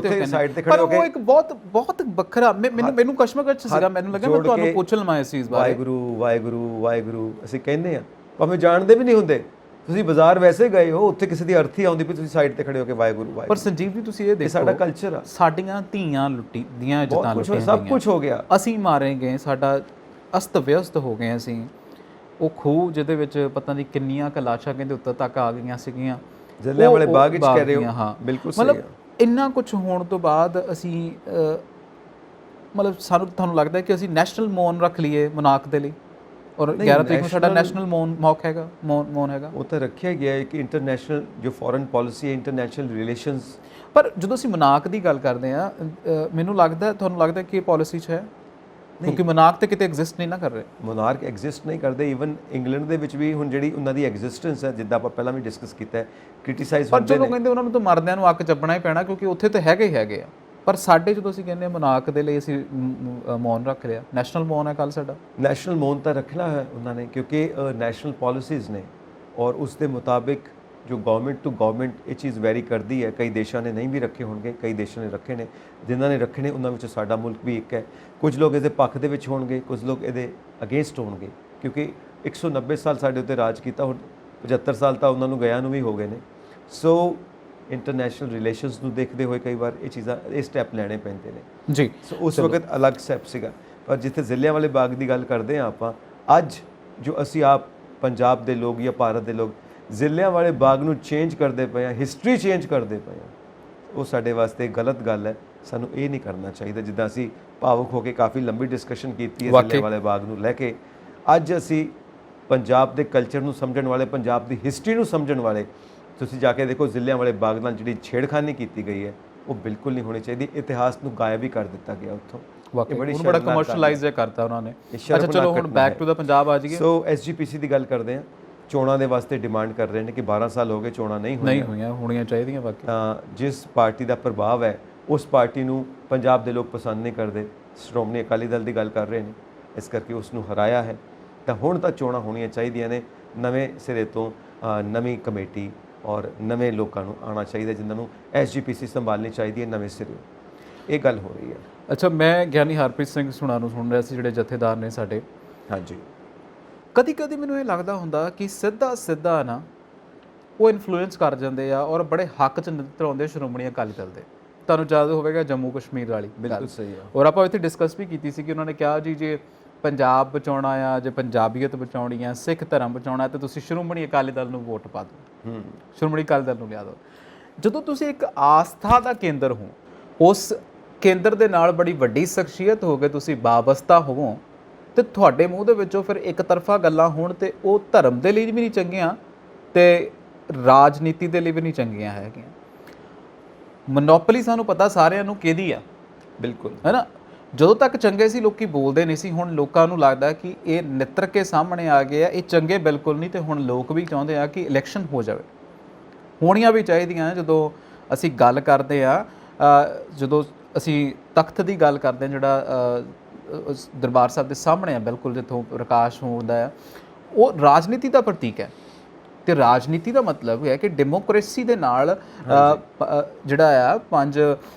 ਤੇ ਖੜੇ ਹੋ ਕੇ, ਉਹ ਇੱਕ ਬਹੁਤ ਵੱਖਰਾ ਮੈਨੂੰ ਕਸ਼ਮਕਸ਼ ਸੀਗਾ। ਮੈਨੂੰ ਲੱਗਾ ਮੈਂ ਤੁਹਾਨੂੰ ਪੁੱਛ ਲਵਾਂ ਇਸ ਚੀਜ਼ ਬਾਰੇ। ਵਾਹਿਗੁਰੂ ਵਾਹਿਗੁਰੂ ਵਾਹਿਗੁਰੂ ਅਸੀਂ ਕਹਿੰਦੇ ਆ, ਭਾਵੇਂ ਜਾਣਦੇ ਵੀ ਨਹੀਂ ਹੁੰਦੇ। ਤੁਸੀਂ ਬਾਜ਼ਾਰ ਵੈਸੇ ਗਏ ਹੋ, ਉੱਥੇ ਕਿਸੇ ਦੀ ਅਰਥੀ ਆਉਂਦੀ ਵੀ ਤੁਸੀਂ ਸਾਈਡ ਤੇ ਖੜੇ ਹੋ ਕੇ ਵਾਹਿਗੁਰੂ ਵਾਹਿਗੁਰੂ। ਪਰ ਸੰਜੀਵ ਜੀ ਤੁਸੀਂ ਇਹ ਦੇਖੋ, ਸਾਡਾ ਕਲਚਰ ਆ, ਸਾਡੀਆਂ ਧੀਆਂ ਲੁੱਟੀ ਦੀਆਂ ਇੱਜ਼ਤਾਂ ਲੁੱਟੀਆਂ, ਸਭ ਕੁਝ ਹੋ ਗਿਆ, ਅਸੀਂ ਮਾਰੇ ਗਏ, ਸਾਡਾ ਅਸਤ ਵਿਅਸਤ ਹੋ ਗਏ ਅਸੀਂ। ਉਹ ਖੂਹ ਜਿਹਦੇ ਵਿੱਚ ਪਤਾ ਨਹੀਂ ਕਿੰਨੀਆਂ ਕੁ ਲਾਸ਼ਾਂ ਕਹਿੰਦੇ ਉੱਤੋਂ ਤੱਕ ਆ ਗਈਆਂ ਸੀਗੀਆਂ, ਜਲਿਆਂਵਾਲੇ ਉਹ ਬਾਗ ਵਿੱਚ ਕਹਿ ਰਹੇ ਹੋ, ਹਾਂ ਬਿਲਕੁਲ ਸਹੀ ਮਤਲਬ ਆ। ਇੰਨਾ ਕੁਝ ਹੋਣ ਤੋਂ ਬਾਅਦ ਅਸੀਂ ਮਤਲਬ ਤੁਹਾਨੂੰ ਲੱਗਦਾ ਹੈ ਕਿ ਅਸੀਂ ਨੈਸ਼ਨਲ ਮੌਨ ਰੱਖ ਲਈਏ ਮਨਾਕ ਦੇ ਲਈ, ਔਰ 11 ਤਰੀਕ ਨੂੰ ਸਾਡਾ ਨੈਸ਼ਨਲ ਮੌਕ ਹੈਗਾ, ਮੌਨ ਹੈਗਾ। ਉਹ ਤਾਂ ਰੱਖਿਆ ਗਿਆ ਹੈ ਕਿ ਇੰਟਰਨੈਸ਼ਨਲ ਜੋ ਫੋਰਨ ਪਾਲਿਸੀ ਹੈ, ਇੰਟਰਨੈਸ਼ਨਲ ਰਿਲੇਸ਼ਨਸ। ਪਰ ਜਦੋਂ ਅਸੀਂ ਮਨਾਕ ਦੀ ਗੱਲ ਕਰਦੇ ਆ, ਮੈਨੂੰ ਲੱਗਦਾ, ਤੁਹਾਨੂੰ ਲੱਗਦਾ ਕਿ ਇਹ ਪਾਲਿਸੀ 'ਚ ਹੈ? ਕਿਉਂਕਿ ਮਨਾਕ ਤੇ ਕਿਤੇ ਐਗਜ਼ਿਸਟ ਨਹੀਂ ਨਾ ਕਰ ਰਹੇ। ਮੋਨਾਰਕ ਐਗਜ਼ਿਸਟ ਨਹੀਂ ਕਰਦੇ, ਈਵਨ ਇੰਗਲੈਂਡ ਦੇ ਵਿੱਚ ਵੀ ਹੁਣ ਜਿਹੜੀ ਉਹਨਾਂ ਦੀ ਐਗਜ਼ਿਸਟੈਂਸ ਹੈ, ਜਿੱਦਾਂ ਆਪਾਂ ਪਹਿਲਾਂ ਵੀ ਡਿਸਕਸ ਕੀਤਾ ਹੈ, ਕ੍ਰਿਟੀਸਾਈਜ਼ ਪਰ ਹੁੰਦੇ ਜਦੋਂ ਨੇ। ਕਹਿੰਦੇ ਉਹਨਾਂ ਨੂੰ ਤਾਂ ਮਰਦਿਆਂ ਨੂੰ ਅੱਕ ਚੱਪਣਾ ਹੀ ਪੈਣਾ, ਕਿਉਂਕਿ ਉੱਥੇ ਤਾਂ ਹੈਗੇ ਹੀ ਹੈਗੇ ਆ। ਪਰ ਸਾਡੇ ਜਦੋਂ ਅਸੀਂ ਕਹਿੰਦੇ ਆ ਮਨਾਕ ਦੇ ਲਈ ਅਸੀਂ ਮੌਨ ਰੱਖ ਲਿਆ, ਨੈਸ਼ਨਲ ਮੌਨ ਹੈ ਕੱਲ ਸਾਡਾ। ਨੈਸ਼ਨਲ ਮੌਨ ਤਾਂ ਰੱਖਣਾ ਹੈ ਉਹਨਾਂ ਨੇ, ਕਿਉਂਕਿ ਨੈਸ਼ਨਲ ਪਾਲਿਸੀਜ਼ ਨੇ ਔਰ ਉਸ ਦੇ ਮੁਤਾਬਿਕ ਜੋ ਗਵਰਨਮੈਂਟ ਟੂ ਗਵਰਨਮੈਂਟ ਇਹ ਚੀਜ਼ ਵੈਰੀ ਕਰਦੀ ਹੈ। ਕਈ ਦੇਸ਼ਾਂ ਨੇ ਨਹੀਂ ਵੀ ਰੱਖੇ ਹੋਣਗੇ, ਕਈ ਦੇਸ਼ਾਂ ਨੇ ਰੱਖੇ ਨੇ। ਜਿਨ੍ਹਾਂ ਨੇ ਰੱਖੇ ਨੇ ਉਹਨਾਂ ਵਿੱਚ ਸਾਡਾ ਮੁਲਕ ਵੀ ਇੱਕ ਹੈ। ਕੁਝ ਲੋਕ ਇਹਦੇ ਪੱਖ ਦੇ ਵਿੱਚ ਹੋਣਗੇ, ਕੁਝ ਲੋਕ ਇਹਦੇ ਅਗੇਂਸਟ ਹੋਣਗੇ, ਕਿਉਂਕਿ 190 ਸਾਲ ਸਾਡੇ ਉੱਤੇ ਰਾਜ ਕੀਤਾ, ਹੁਣ 75 ਸਾਲ ਤਾਂ ਉਹਨਾਂ ਨੂੰ ਗਿਆ ਨੂੰ ਵੀ ਹੋ ਗਏ ਨੇ। ਸੋ ਇੰਟਰਨੈਸ਼ਨਲ ਰਿਲੇਸ਼ਨਸ ਨੂੰ ਦੇਖਦੇ ਹੋਏ ਕਈ ਵਾਰ ਇਹ ਚੀਜ਼ਾਂ, ਇਹ ਸਟੈਪ ਲੈਣੇ ਪੈਂਦੇ ਨੇ ਜੀ। ਸੋ ਉਸ ਵਕਤ ਅਲੱਗ ਸਟੈਪ ਸੀਗਾ। ਪਰ ਜਿੱਥੇ ਜਲਿਆਂਵਾਲੇ ਬਾਗ ਦੀ ਗੱਲ ਕਰਦੇ ਹਾਂ ਆਪਾਂ, ਅੱਜ ਜੋ ਅਸੀਂ ਆਪ ਪੰਜਾਬ ਦੇ ਲੋਕ ਜਾਂ ਭਾਰਤ ਦੇ ਲੋਕ ਜਲਿਆਂਵਾਲੇ ਬਾਗ ਨੂੰ ਚੇਂਜ ਕਰਦੇ ਪਏ ਹਾਂ, ਹਿਸਟਰੀ ਚੇਂਜ ਕਰਦੇ ਪਏ ਹਾਂ, ਉਹ ਸਾਡੇ ਵਾਸਤੇ ਗਲਤ ਗੱਲ ਹੈ। ਸਾਨੂੰ ਇਹ ਨਹੀਂ ਕਰਨਾ ਚਾਹੀਦਾ। ਜਿੱਦਾਂ ਅਸੀਂ ਭਾਵੁਕ ਹੋ ਕੇ ਕਾਫੀ ਲੰਬੀ ਡਿਸਕਸ਼ਨ ਕੀਤੀ ਹੈ ਜਲਿਆਂਵਾਲੇ ਬਾਗ ਨੂੰ ਲੈ ਕੇ, ਅੱਜ ਅਸੀਂ ਪੰਜਾਬ ਦੇ ਕਲਚਰ ਨੂੰ ਸਮਝਣ ਵਾਲੇ, ਪੰਜਾਬ ਦੀ ਹਿਸਟਰੀ ਨੂੰ ਸਮਝਣ ਵਾਲੇ, ਤੁਸੀਂ ਜਾ ਕੇ ਦੇਖੋ ਜਲਿਆਂਵਾਲੇ ਬਾਗ ਨਾਲ ਜਿਹੜੀ ਛੇੜਖਾਨੀ ਕੀਤੀ ਗਈ ਹੈ ਉਹ ਬਿਲਕੁਲ ਨਹੀਂ ਹੋਣੀ ਚਾਹੀਦੀ। ਇਤਿਹਾਸ ਨੂੰ ਗਾਇਬ ਹੀ ਕਰ ਦਿੱਤਾ ਗਿਆ ਉੱਥੋਂ। ਇਹ ਬੜਾ ਕਮਰਸ਼ੀਅਲਾਈਜ਼ ਕਰਤਾ ਉਹਨਾਂ ਨੇ। ਅੱਛਾ ਚਲੋ ਹੁਣ ਬੈਕ ਟੂ ਦਾ ਪੰਜਾਬ ਆ ਜਾਈਏ। ਸੋ ਐਸਜੀਪੀਸੀ ਦੀ ਗੱਲ ਕਰਦੇ ਹਾਂ। ਚੋਣਾਂ ਦੇ ਵਾਸਤੇ ਡਿਮਾਂਡ ਕਰ ਰਹੇ ਨੇ ਕਿ 12 ਸਾਲ ਹੋ ਗਏ ਚੋਣਾਂ ਨਹੀਂ ਹੋਣੀਆਂ ਚਾਹੀਦੀਆਂ। ਬਾਕੀ ਤਾਂ ਜਿਸ ਪਾਰਟੀ ਦਾ ਪ੍ਰਭਾਵ ਹੈ ਉਸ ਪਾਰਟੀ ਨੂੰ ਪੰਜਾਬ ਦੇ ਲੋਕ ਪਸੰਦ ਨਹੀਂ ਕਰਦੇ। ਸ਼੍ਰੋਮਣੀ ਅਕਾਲੀ ਦਲ ਦੀ ਗੱਲ ਕਰ ਰਹੇ ਨੇ, ਇਸ ਕਰਕੇ ਉਸ ਨੂੰ ਹਰਾਇਆ ਹੈ। ਤਾਂ ਹੁਣ ਤਾਂ ਚੋਣਾਂ ਹੋਣੀਆਂ ਚਾਹੀਦੀਆਂ ਨੇ, ਨਵੇਂ ਸਿਰੇ ਤੋਂ ਨਵੀਂ ਕਮੇਟੀ ਔਰ ਨਵੇਂ ਲੋਕਾਂ ਨੂੰ ਆਉਣਾ ਚਾਹੀਦਾ, ਜਿਨ੍ਹਾਂ ਨੂੰ ਐਸਜੀਪੀਸੀ ਸੰਭਾਲਣੀ ਚਾਹੀਦੀ ਹੈ ਨਵੇਂ ਸਿਰੇ। ਇਹ ਗੱਲ ਹੋ ਰਹੀ ਹੈ। ਅੱਛਾ, ਮੈਂ ਗਿਆਨੀ ਹਰਪ੍ਰੀਤ ਸਿੰਘ ਸੁਣਾ ਨੂੰ ਸੁਣ ਰਿਹਾ ਸੀ, ਜਿਹੜੇ ਜਥੇਦਾਰ ਨੇ ਸਾਡੇ। ਹਾਂਜੀ, ਕਦੀ ਕਦੀ ਮੈਨੂੰ ਇਹ ਲੱਗਦਾ ਹੁੰਦਾ ਕਿ ਸਿੱਧਾ ਨਾ ਉਹ ਇਨਫਲੂਐਂਸ ਕਰ ਜਾਂਦੇ ਆ ਔਰ ਬੜੇ ਹੱਕ 'ਚ ਨਜ਼ਰ ਆਉਂਦੇ ਸ਼੍ਰੋਮਣੀ ਅਕਾਲੀ ਦਲ ਦੇ। ਤੁਹਾਨੂੰ ਯਾਦ ਹੋਵੇਗਾ ਜੰਮੂ ਕਸ਼ਮੀਰ ਵਾਲੀ, ਬਿਲਕੁਲ ਸਹੀ ਹੈ। ਔਰ ਆਪਾਂ ਇੱਥੇ ਡਿਸਕਸ ਵੀ ਕੀਤੀ ਸੀ ਕਿ ਉਹਨਾਂ ਨੇ ਕਿਹਾ ਜੀ ਜੇ ਪੰਜਾਬ ਬਚਾਉਣਾ ਆ, ਜੇ ਪੰਜਾਬੀਅਤ ਬਚਾਉਣੀ ਆ, ਸਿੱਖ ਧਰਮ ਬਚਾਉਣਾ, ਤਾਂ ਤੁਸੀਂ ਸ਼੍ਰੋਮਣੀ ਅਕਾਲੀ ਦਲ ਨੂੰ ਵੋਟ ਪਾ ਦਿਓ, ਸ਼੍ਰੋਮਣੀ ਅਕਾਲੀ ਦਲ ਨੂੰ ਲਿਆ ਦਿਓ। ਜਦੋਂ ਤੁਸੀਂ ਇੱਕ ਆਸਥਾ ਦਾ ਕੇਂਦਰ ਹੋ, ਉਸ ਕੇਂਦਰ ਦੇ ਨਾਲ ਬੜੀ ਵੱਡੀ ਸ਼ਖਸੀਅਤ ਹੋ ਕੇ ਤੁਸੀਂ ਵਾਬਸਤਾ ਹੋਵੋ, ਤੇ ਤੁਹਾਡੇ ਮੂੰਹ ਦੇ ਵਿੱਚੋਂ ਫਿਰ ਇੱਕ ਤਰਫਾ ਗੱਲਾਂ ਹੋਣ, ਤੇ ਉਹ ਧਰਮ ਦੇ ਲਈ ਵੀ ਨਹੀਂ ਚੰਗੀਆਂ ਤੇ ਰਾਜਨੀਤੀ ਦੇ ਲਈ ਵੀ ਨਹੀਂ ਚੰਗੀਆਂ ਹੈਗੀਆਂ। ਮੋਨੋਪੋਲੀ ਸਾਨੂੰ ਪਤਾ ਸਾਰਿਆਂ ਨੂੰ ਕਿਹਦੀ ਆ, ਬਿਲਕੁਲ ਹੈ ਨਾ। ਜਦੋਂ ਤੱਕ ਚੰਗੇ ਸੀ ਲੋਕੀ ਬੋਲਦੇ ਨਹੀਂ ਸੀ, ਹੁਣ ਲੋਕਾਂ ਨੂੰ ਲੱਗਦਾ ਕਿ ਇਹ ਨਿੱਤਰ ਕੇ ਸਾਹਮਣੇ ਆ ਗਏ ਆ, ਇਹ ਚੰਗੇ ਬਿਲਕੁਲ ਨਹੀਂ, ਤੇ ਹੁਣ ਲੋਕ ਵੀ ਚਾਹੁੰਦੇ ਆ ਕਿ ਇਲੈਕਸ਼ਨ ਹੋ ਜਾਵੇ, ਹੋਣੀਆਂ ਵੀ ਚਾਹੀਦੀਆਂ। ਜਦੋਂ ਅਸੀਂ ਗੱਲ ਕਰਦੇ ਆ, ਜਦੋਂ ਅਸੀਂ ਤਖਤ ਦੀ ਗੱਲ ਕਰਦੇ ਹਾਂ, ਜਿਹੜਾ ਦਰਬਾਰ ਸਾਹਿਬ ਦੇ ਸਾਹਮਣੇ ਆ ਬਿਲਕੁਲ, ਜਿੱਥੋਂ ਪ੍ਰਕਾਸ਼ ਹੁੰਦਾ ਆ, ਉਹ ਰਾਜਨੀਤੀ ਦਾ ਪ੍ਰਤੀਕ ਹੈ। ਤੇ ਰਾਜਨੀਤੀ ਦਾ ਮਤਲਬ ਹੈ ਕਿ ਡੈਮੋਕ੍ਰੇਸੀ ਦੇ ਨਾਲ ਜਿਹੜਾ ਆ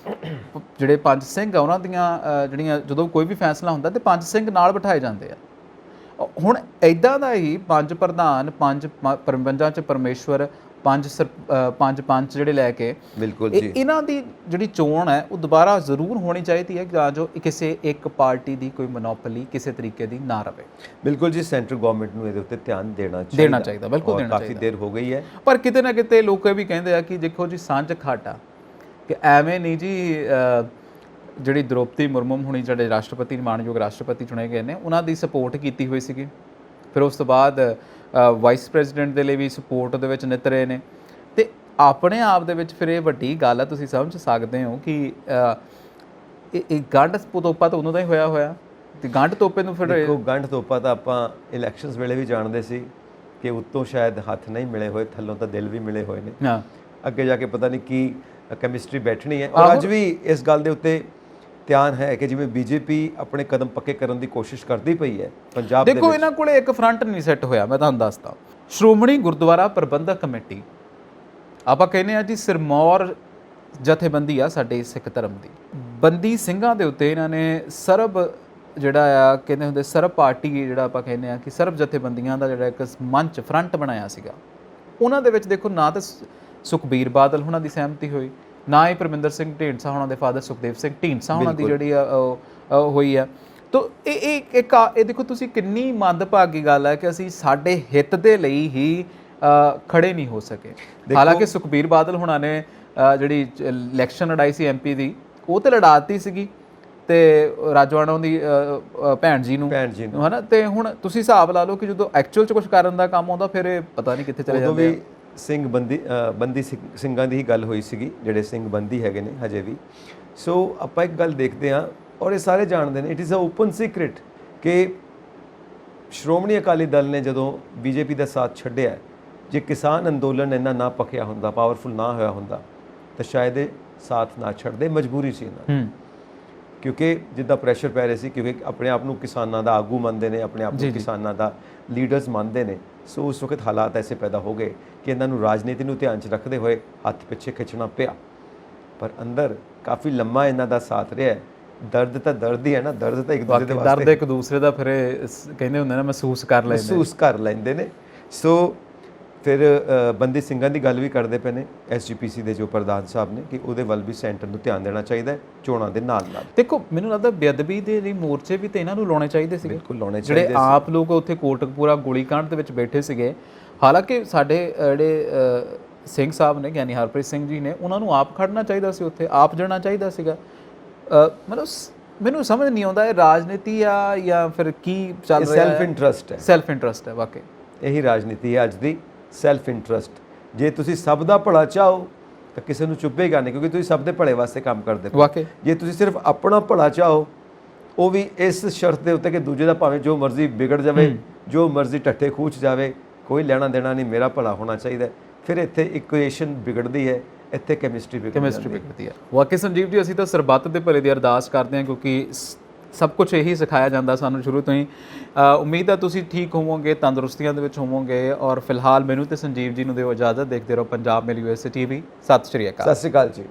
ਜਿਹੜੇ ਪੰਜ ਸਿੰਘ ਆ, ਉਹਨਾਂ ਦੀਆਂ ਜਿਹੜੀਆਂ ਜਦੋਂ ਕੋਈ ਵੀ ਫੈਸਲਾ ਹੁੰਦਾ ਤੇ ਪੰਜ ਸਿੰਘ ਨਾਲ ਬਿਠਾਏ ਜਾਂਦੇ ਆ। ਹੁਣ ਇੱਦਾਂ ਦਾ ਹੀ ਪੰਜ ਪ੍ਰਧਾਨ, ਪੰਜ ਪੰਜਾਂ 'ਚ ਪਰਮੇਸ਼ਵਰ, ਪੰਜ ਪੰਚ ਜਿਹੜੇ ਲੈ ਕੇ, ਬਿਲਕੁਲ ਜੀ, ਇਹਨਾਂ ਦੀ ਜਿਹੜੀ ਚੋਣ ਹੈ ਉਹ ਦੁਬਾਰਾ ਜ਼ਰੂਰ ਹੋਣੀ ਚਾਹੀਦੀ ਹੈ, ਤਾਂ ਜੋ ਕਿਸੇ ਇੱਕ ਪਾਰਟੀ ਦੀ ਕੋਈ ਮੋਨੋਪੋਲੀ ਕਿਸੇ ਤਰੀਕੇ ਦੀ ਨਾ ਰਵੇ। ਬਿਲਕੁਲ ਜੀ, ਸੈਂਟਰ ਗਵਰਨਮੈਂਟ ਨੂੰ ਇਹਦੇ ਉੱਤੇ ਧਿਆਨ ਦੇਣਾ ਚਾਹੀਦਾ, ਬਿਲਕੁਲ ਦੇਣਾ ਚਾਹੀਦਾ। ਕਾਫੀ ਦੇਰ ਹੋ ਗਈ ਹੈ, ਪਰ ਕਿਤੇ ਨਾ ਕਿਤੇ ਲੋਕ ਇਹ ਵੀ ਕਹਿੰਦੇ ਆ ਕਿ ਦੇਖੋ ਜੀ ਸਾਂਝ ਖਾਟਾ, ਕਿ ਐਵੇਂ ਨਹੀਂ ਜੀ। ਜਿਹੜੀ ਦ੍ਰੋਪਦੀ ਮੁਰਮੂ ਹੁਣੀ ਜਿਹੜੇ ਰਾਸ਼ਟਰਪਤੀ, ਮਾਣਯੋਗ ਰਾਸ਼ਟਰਪਤੀ ਚੁਣੇ ਗਏ ਨੇ, ਉਹਨਾਂ ਦੀ ਸਪੋਰਟ ਕੀਤੀ ਹੋਈ ਸੀਗੀ। ਫਿਰ ਉਸ ਤੋਂ ਬਾਅਦ ਵਾਈਸ ਪ੍ਰੈਜ਼ੀਡੈਂਟ ਦੇ ਲਈ ਵੀ ਸਪੋਰਟ ਦੇ ਵਿੱਚ ਨਿੱਤ ਰਹੇ ਨੇ। ਤੇ ਆਪਣੇ ਆਪ ਦੇ ਵਿੱਚ ਫਿਰ ਇਹ ਵੱਡੀ ਗੱਲ ਆ, ਤੁਸੀਂ ਸਮਝ ਸਕਦੇ ਹੋ ਕਿ ਇਹ ਗੰਢ ਤੋਪਾ ਤਾਂ ਉਦੋਂ ਦਾ ਹੀ ਹੋਇਆ, ਤੇ ਗੰਢ ਤੋਪੇ ਨੂੰ ਫਿਰ ਦੇਖੋ, ਗੰਢ ਤੋਪਾ ਤਾਂ ਆਪਾਂ ਇਲੈਕਸ਼ਨਸ ਵੇਲੇ ਵੀ ਜਾਣਦੇ ਸੀ ਕਿ ਉੱਤੋਂ ਸ਼ਾਇਦ ਹੱਥ ਨਹੀਂ ਮਿਲੇ ਹੋਏ, ਥੱਲੋਂ ਤਾਂ ਦਿਲ ਵੀ ਮਿਲੇ ਹੋਏ ਨੇ। ਅੱਗੇ ਜਾ ਕੇ ਪਤਾ ਨਹੀਂ ਕੀ ਕੈਮਿਸਟਰੀ ਬੈਠਣੀ ਹੈ। ਔਰ ਅੱਜ ਵੀ ਇਸ ਗੱਲ ਦੇ ਉੱਤੇ ਧਿਆਨ ਹੈ ਕਿ ਜਿਵੇਂ ਬੀਜੇਪੀ ਆਪਣੇ ਕਦਮ ਪੱਕੇ ਕਰਨ ਦੀ ਕੋਸ਼ਿਸ਼ ਕਰਦੀ ਪਈ ਹੈ ਪੰਜਾਬ ਦੇ ਵਿੱਚ। ਦੇਖੋ, ਇਹਨਾਂ ਕੋਲੇ ਇੱਕ ਫਰੰਟ ਨਹੀਂ ਸੈੱਟ ਹੋਇਆ। ਮੈਂ ਤੁਹਾਨੂੰ ਦੱਸਦਾ, ਸ਼੍ਰੋਮਣੀ ਗੁਰਦੁਆਰਾ ਪ੍ਰਬੰਧਕ ਕਮੇਟੀ, ਆਪਾਂ ਕਹਿੰਦੇ ਆ ਜੀ ਸਿਰਮੌਰ ਜਥੇਬੰਦੀ ਆ ਸਾਡੇ ਸਿੱਖ ਧਰਮ ਦੀ। ਬੰਦੀ ਸਿੰਘਾਂ ਦੇ ਉੱਤੇ ਇਹਨਾਂ ਨੇ ਸਰਬ ਜਿਹੜਾ ਆ ਕਹਿੰਦੇ ਹੁੰਦੇ ਸਰਬ ਪਾਰਟੀ, ਜਿਹੜਾ ਆਪਾਂ ਕਹਿੰਦੇ ਆ ਕਿ ਸਰਬ ਜਥੇਬੰਦੀਆਂ ਦਾ ਜਿਹੜਾ ਇੱਕ ਮੰਚ ਫਰੰਟ ਬਣਾਇਆ ਸੀਗਾ। ਉਹਨਾਂ ਦੇ ਵਿੱਚ ਦੇਖੋ, ਨਾ ਤਾਂ ਸੁਖਬੀਰ ਬਾਦਲ ਉਹਨਾਂ ਦੀ ਸਹਿਮਤੀ ਹੋਈ, ਨਾ ਹੀ ਪਰਮਿੰਦਰ ਸਿੰਘ ਢੀਂਡਸਾ ਉਹਨਾਂ ਦੇ ਫਾਦਰ ਸੁਖਦੇਵ ਸਿੰਘ ਢੀਂਡਸਾ ਉਹਨਾਂ ਦੀ ਜਿਹੜੀ ਹੋਈ ਆ। ਤੋ ਇਹ ਦੇਖੋ ਤੁਸੀਂ ਕਿੰਨੀ ਮੰਦਭਾਗੀ ਗੱਲ ਹੈ ਕਿ ਅਸੀਂ ਸਾਡੇ ਹਿੱਤ ਦੇ ਲਈ ਹੀ ਖੜੇ ਨਹੀਂ ਹੋ ਸਕੇ। ਹਾਲਾਂਕਿ ਸੁਖਬੀਰ ਬਾਦਲ ਹੁਣਾਂ ਨੇ ਜਿਹੜੀ ਇਲੈਕਸ਼ਨ ਲੜਾਈ ਸੀ ਐਮਪੀ ਦੀ ਉਹ ਤੇ ਲੜਾਤੀ ਸੀਗੀ ਤੇ ਰਾਜਵਾੜਾ ਦੀ ਭੈਣ ਜੀ ਨੂੰ ਹਨਾ, ਤੇ ਹੁਣ ਤੁਸੀਂ ਹਿਸਾਬ ਲਾ ਲਓ ਕਿ ਜਦੋਂ ਐਕਚੁਅਲ 'ਚ ਕੁਝ ਕਰਨ ਦਾ ਕੰਮ ਆਉਂਦਾ ਫਿਰ ਇਹ ਪਤਾ ਨਹੀਂ ਕਿੱਥੇ ਚਲੇ ਜਾਂਦੇ ਆ। ਸਿੰਘ ਬੰਦੀ ਸਿੰਘਾਂ ਦੀ ਹੀ ਗੱਲ ਹੋਈ ਸੀਗੀ, ਜਿਹੜੇ ਸਿੰਘ ਬੰਦੀ ਹੈਗੇ ਨੇ ਹਜੇ ਵੀ। ਸੋ ਆਪਾਂ ਇੱਕ ਗੱਲ ਦੇਖਦੇ ਹਾਂ ਔਰ ਇਹ ਸਾਰੇ ਜਾਣਦੇ ਨੇ, it is a open secret ਕਿ ਸ਼੍ਰੋਮਣੀ ਅਕਾਲੀ ਦਲ ਨੇ ਜਦੋਂ ਬੀਜੇਪੀ ਦਾ ਸਾਥ ਛੱਡਿਆ, ਜੇ ਕਿਸਾਨ ਅੰਦੋਲਨ ਇੰਨਾ ਨਾ ਪੱਕਿਆ ਹੁੰਦਾ, ਪਾਵਰਫੁਲ ਨਾ ਹੋਇਆ ਹੁੰਦਾ ਤਾਂ ਸ਼ਾਇਦ ਇਹ ਸਾਥ ਨਾ ਛੱਡਦੇ, ਮਜਬੂਰੀ ਸੀ ਇਹਨਾਂ ਕਿਉਂਕਿ ਜਿੱਦਾਂ ਪ੍ਰੈਸ਼ਰ ਪੈ ਰਿਹਾ ਸੀ, ਕਿਉਂਕਿ ਆਪਣੇ ਆਪ ਨੂੰ ਕਿਸਾਨਾਂ ਦਾ ਆਗੂ ਮੰਨਦੇ ਨੇ, ਆਪਣੇ ਆਪ ਨੂੰ ਕਿਸਾਨਾਂ ਦਾ ਲੀਡਰਸ ਮੰਨਦੇ ਨੇ। ਸੋ ਉਸ ਵਕਤ ਹਾਲਾਤ ਐਸੇ ਪੈਦਾ ਹੋ ਗਏ ਕਿ ਇਹਨਾਂ ਨੂੰ ਰਾਜਨੀਤੀ ਨੂੰ ਧਿਆਨ 'ਚ ਰੱਖਦੇ ਹੋਏ ਹੱਥ ਪਿੱਛੇ ਖਿੱਚਣਾ ਪਿਆ, ਪਰ ਅੰਦਰ ਕਾਫੀ ਲੰਮਾ ਇਹਨਾਂ ਦਾ ਸਾਥ ਰਿਹਾ। ਦਰਦ ਤਾਂ ਦਰਦ ਹੀ ਹੈ ਨਾ, ਦਰਦ ਤਾਂ ਇੱਕ ਦੂਜੇ ਦੇ ਵਾਸਤੇ, ਦਰਦ ਇੱਕ ਦੂਸਰੇ ਦਾ ਫਿਰ ਕਹਿੰਦੇ ਹੁੰਦੇ ਨੇ ਮਹਿਸੂਸ ਕਰ ਲੈਂਦੇ ਨੇ। ਸੋ ਫਿਰ ਬੰਦੀ ਸਿੰਘਾਂ ਦੀ ਗੱਲ ਵੀ ਕਰਦੇ ਪਏ ਨੇ ਐਸਜੀਪੀਸੀ ਦੇ ਜੋ ਪ੍ਰਧਾਨ ਸਾਹਿਬ ਨੇ ਕਿ ਉਹਦੇ ਵੱਲ ਵੀ ਸੈਂਟਰ ਨੂੰ ਧਿਆਨ ਦੇਣਾ ਚਾਹੀਦਾ ਹੈ ਚੋਣਾਂ ਦੇ ਨਾਲ ਨਾਲ। ਦੇਖੋ ਮੈਨੂੰ ਲੱਗਦਾ ਬੇਅਦਬੀ ਦੇ ਲਈ ਮੋਰਚੇ ਵੀ ਤੇ ਇਹਨਾਂ ਨੂੰ ਲਾਉਣੇ ਚਾਹੀਦੇ ਸੀਗੇ, ਬਿਲਕੁਲ ਲਾਉਣੇ ਚਾਹੀਦੇ। ਜਿਹੜੇ ਆਪ ਲੋਕ ਉੱਥੇ ਕੋਟਕਪੂਰਾ ਗੋਲੀकांड ਦੇ ਵਿੱਚ ਬੈਠੇ ਸੀਗੇ, ਹਾਲਾਂਕਿ ਸਾਡੇ ਜਿਹੜੇ ਸਿੰਘ ਸਾਹਿਬ ਨੇ ਗਿਆਨੀ ਹਰਪ੍ਰੀਤ ਸਿੰਘ ਜੀ ਨੇ, ਉਹਨਾਂ ਨੂੰ ਆਪ ਖੜਨਾ ਚਾਹੀਦਾ ਸੀ ਉੱਥੇ, ਆਪ ਜਾਣਾ ਚਾਹੀਦਾ ਸੀਗਾ। ਮਤਲਬ ਮੈਨੂੰ ਸਮਝ ਨਹੀਂ ਆਉਂਦਾ ਇਹ ਰਾਜਨੀਤੀ ਆ ਜਾਂ ਫਿਰ ਕੀ ਚੱਲ ਰਿਹਾ ਹੈ। ਸੈਲਫ ਇੰਟਰਸਟ ਹੈ ਵਾਕਈ, ਇਹੀ ਰਾਜਨੀਤੀ ਹੈ ਅੱਜ ਦੀ, ਸੈਲਫ ਇੰਟਰਸਟ। ਜੇ ਤੁਸੀਂ ਸਭ ਦਾ ਭਲਾ ਚਾਹੋ ਤਾਂ ਕਿਸੇ ਨੂੰ ਚੁੱਭੇਗਾ ਨਹੀਂ, ਕਿਉਂਕਿ ਤੁਸੀਂ ਸਭ ਦੇ ਭਲੇ ਵਾਸਤੇ ਕੰਮ ਕਰਦੇ ਹੋ। ਵਾਕਈ ਜੇ ਤੁਸੀਂ ਸਿਰਫ ਆਪਣਾ ਭਲਾ ਚਾਹੋ, ਉਹ ਵੀ ਇਸ ਸ਼ਰਤ ਦੇ ਉੱਤੇ ਕਿ ਦੂਜੇ ਦਾ ਭਾਵੇਂ ਜੋ ਮਰਜ਼ੀ ਵਿਗੜ ਜਾਵੇ, ਜੋ ਮਰਜ਼ੀ ਟੱਠੇ ਖੂਚ ਜਾਵੇ, ਕੋਈ ਲੈਣਾ ਦੇਣਾ ਨਹੀਂ, ਮੇਰਾ ਭਲਾ ਹੋਣਾ ਚਾਹੀਦਾ, ਫਿਰ ਇੱਥੇ ਇਕੁਏਸ਼ਨ ਵਿਗੜਦੀ ਹੈ, ਇੱਥੇ ਕੈਮਿਸਟਰੀ ਵਿਗੜਦੀ ਹੈ। ਵਾਕਈ ਸੰਜੀਵ ਜੀ, ਅਸੀਂ ਤਾਂ ਸਰਬੱਤ ਦੇ ਭਲੇ ਦੀ ਅਰਦਾਸ ਕਰਦੇ ਹਾਂ ਕਿਉਂਕਿ ਸਭ ਕੁਝ ਇਹੀ ਸਿਖਾਇਆ ਜਾਂਦਾ ਸਾਨੂੰ ਸ਼ੁਰੂ ਤੋਂ ਹੀ। ਉਮੀਦ ਹੈ ਤੁਸੀਂ ਠੀਕ ਹੋਵੋਗੇ, ਤੰਦਰੁਸਤੀਆਂ ਦੇ ਵਿੱਚ ਹੋਵੋਗੇ। ਔਰ ਫਿਲਹਾਲ ਮੈਨੂੰ ਤੇ ਸੰਜੀਵ ਜੀ ਨੂੰ ਦਿਓ ਇਜਾਜ਼ਤ। ਦੇਖਦੇ ਰਹੋ ਪੰਜਾਬ ਮੇਲ USA TV। ਸਤਿ ਸ਼੍ਰੀ ਅਕਾਲ। ਸਤਿ ਸ਼੍ਰੀ ਅਕਾਲ ਜੀ।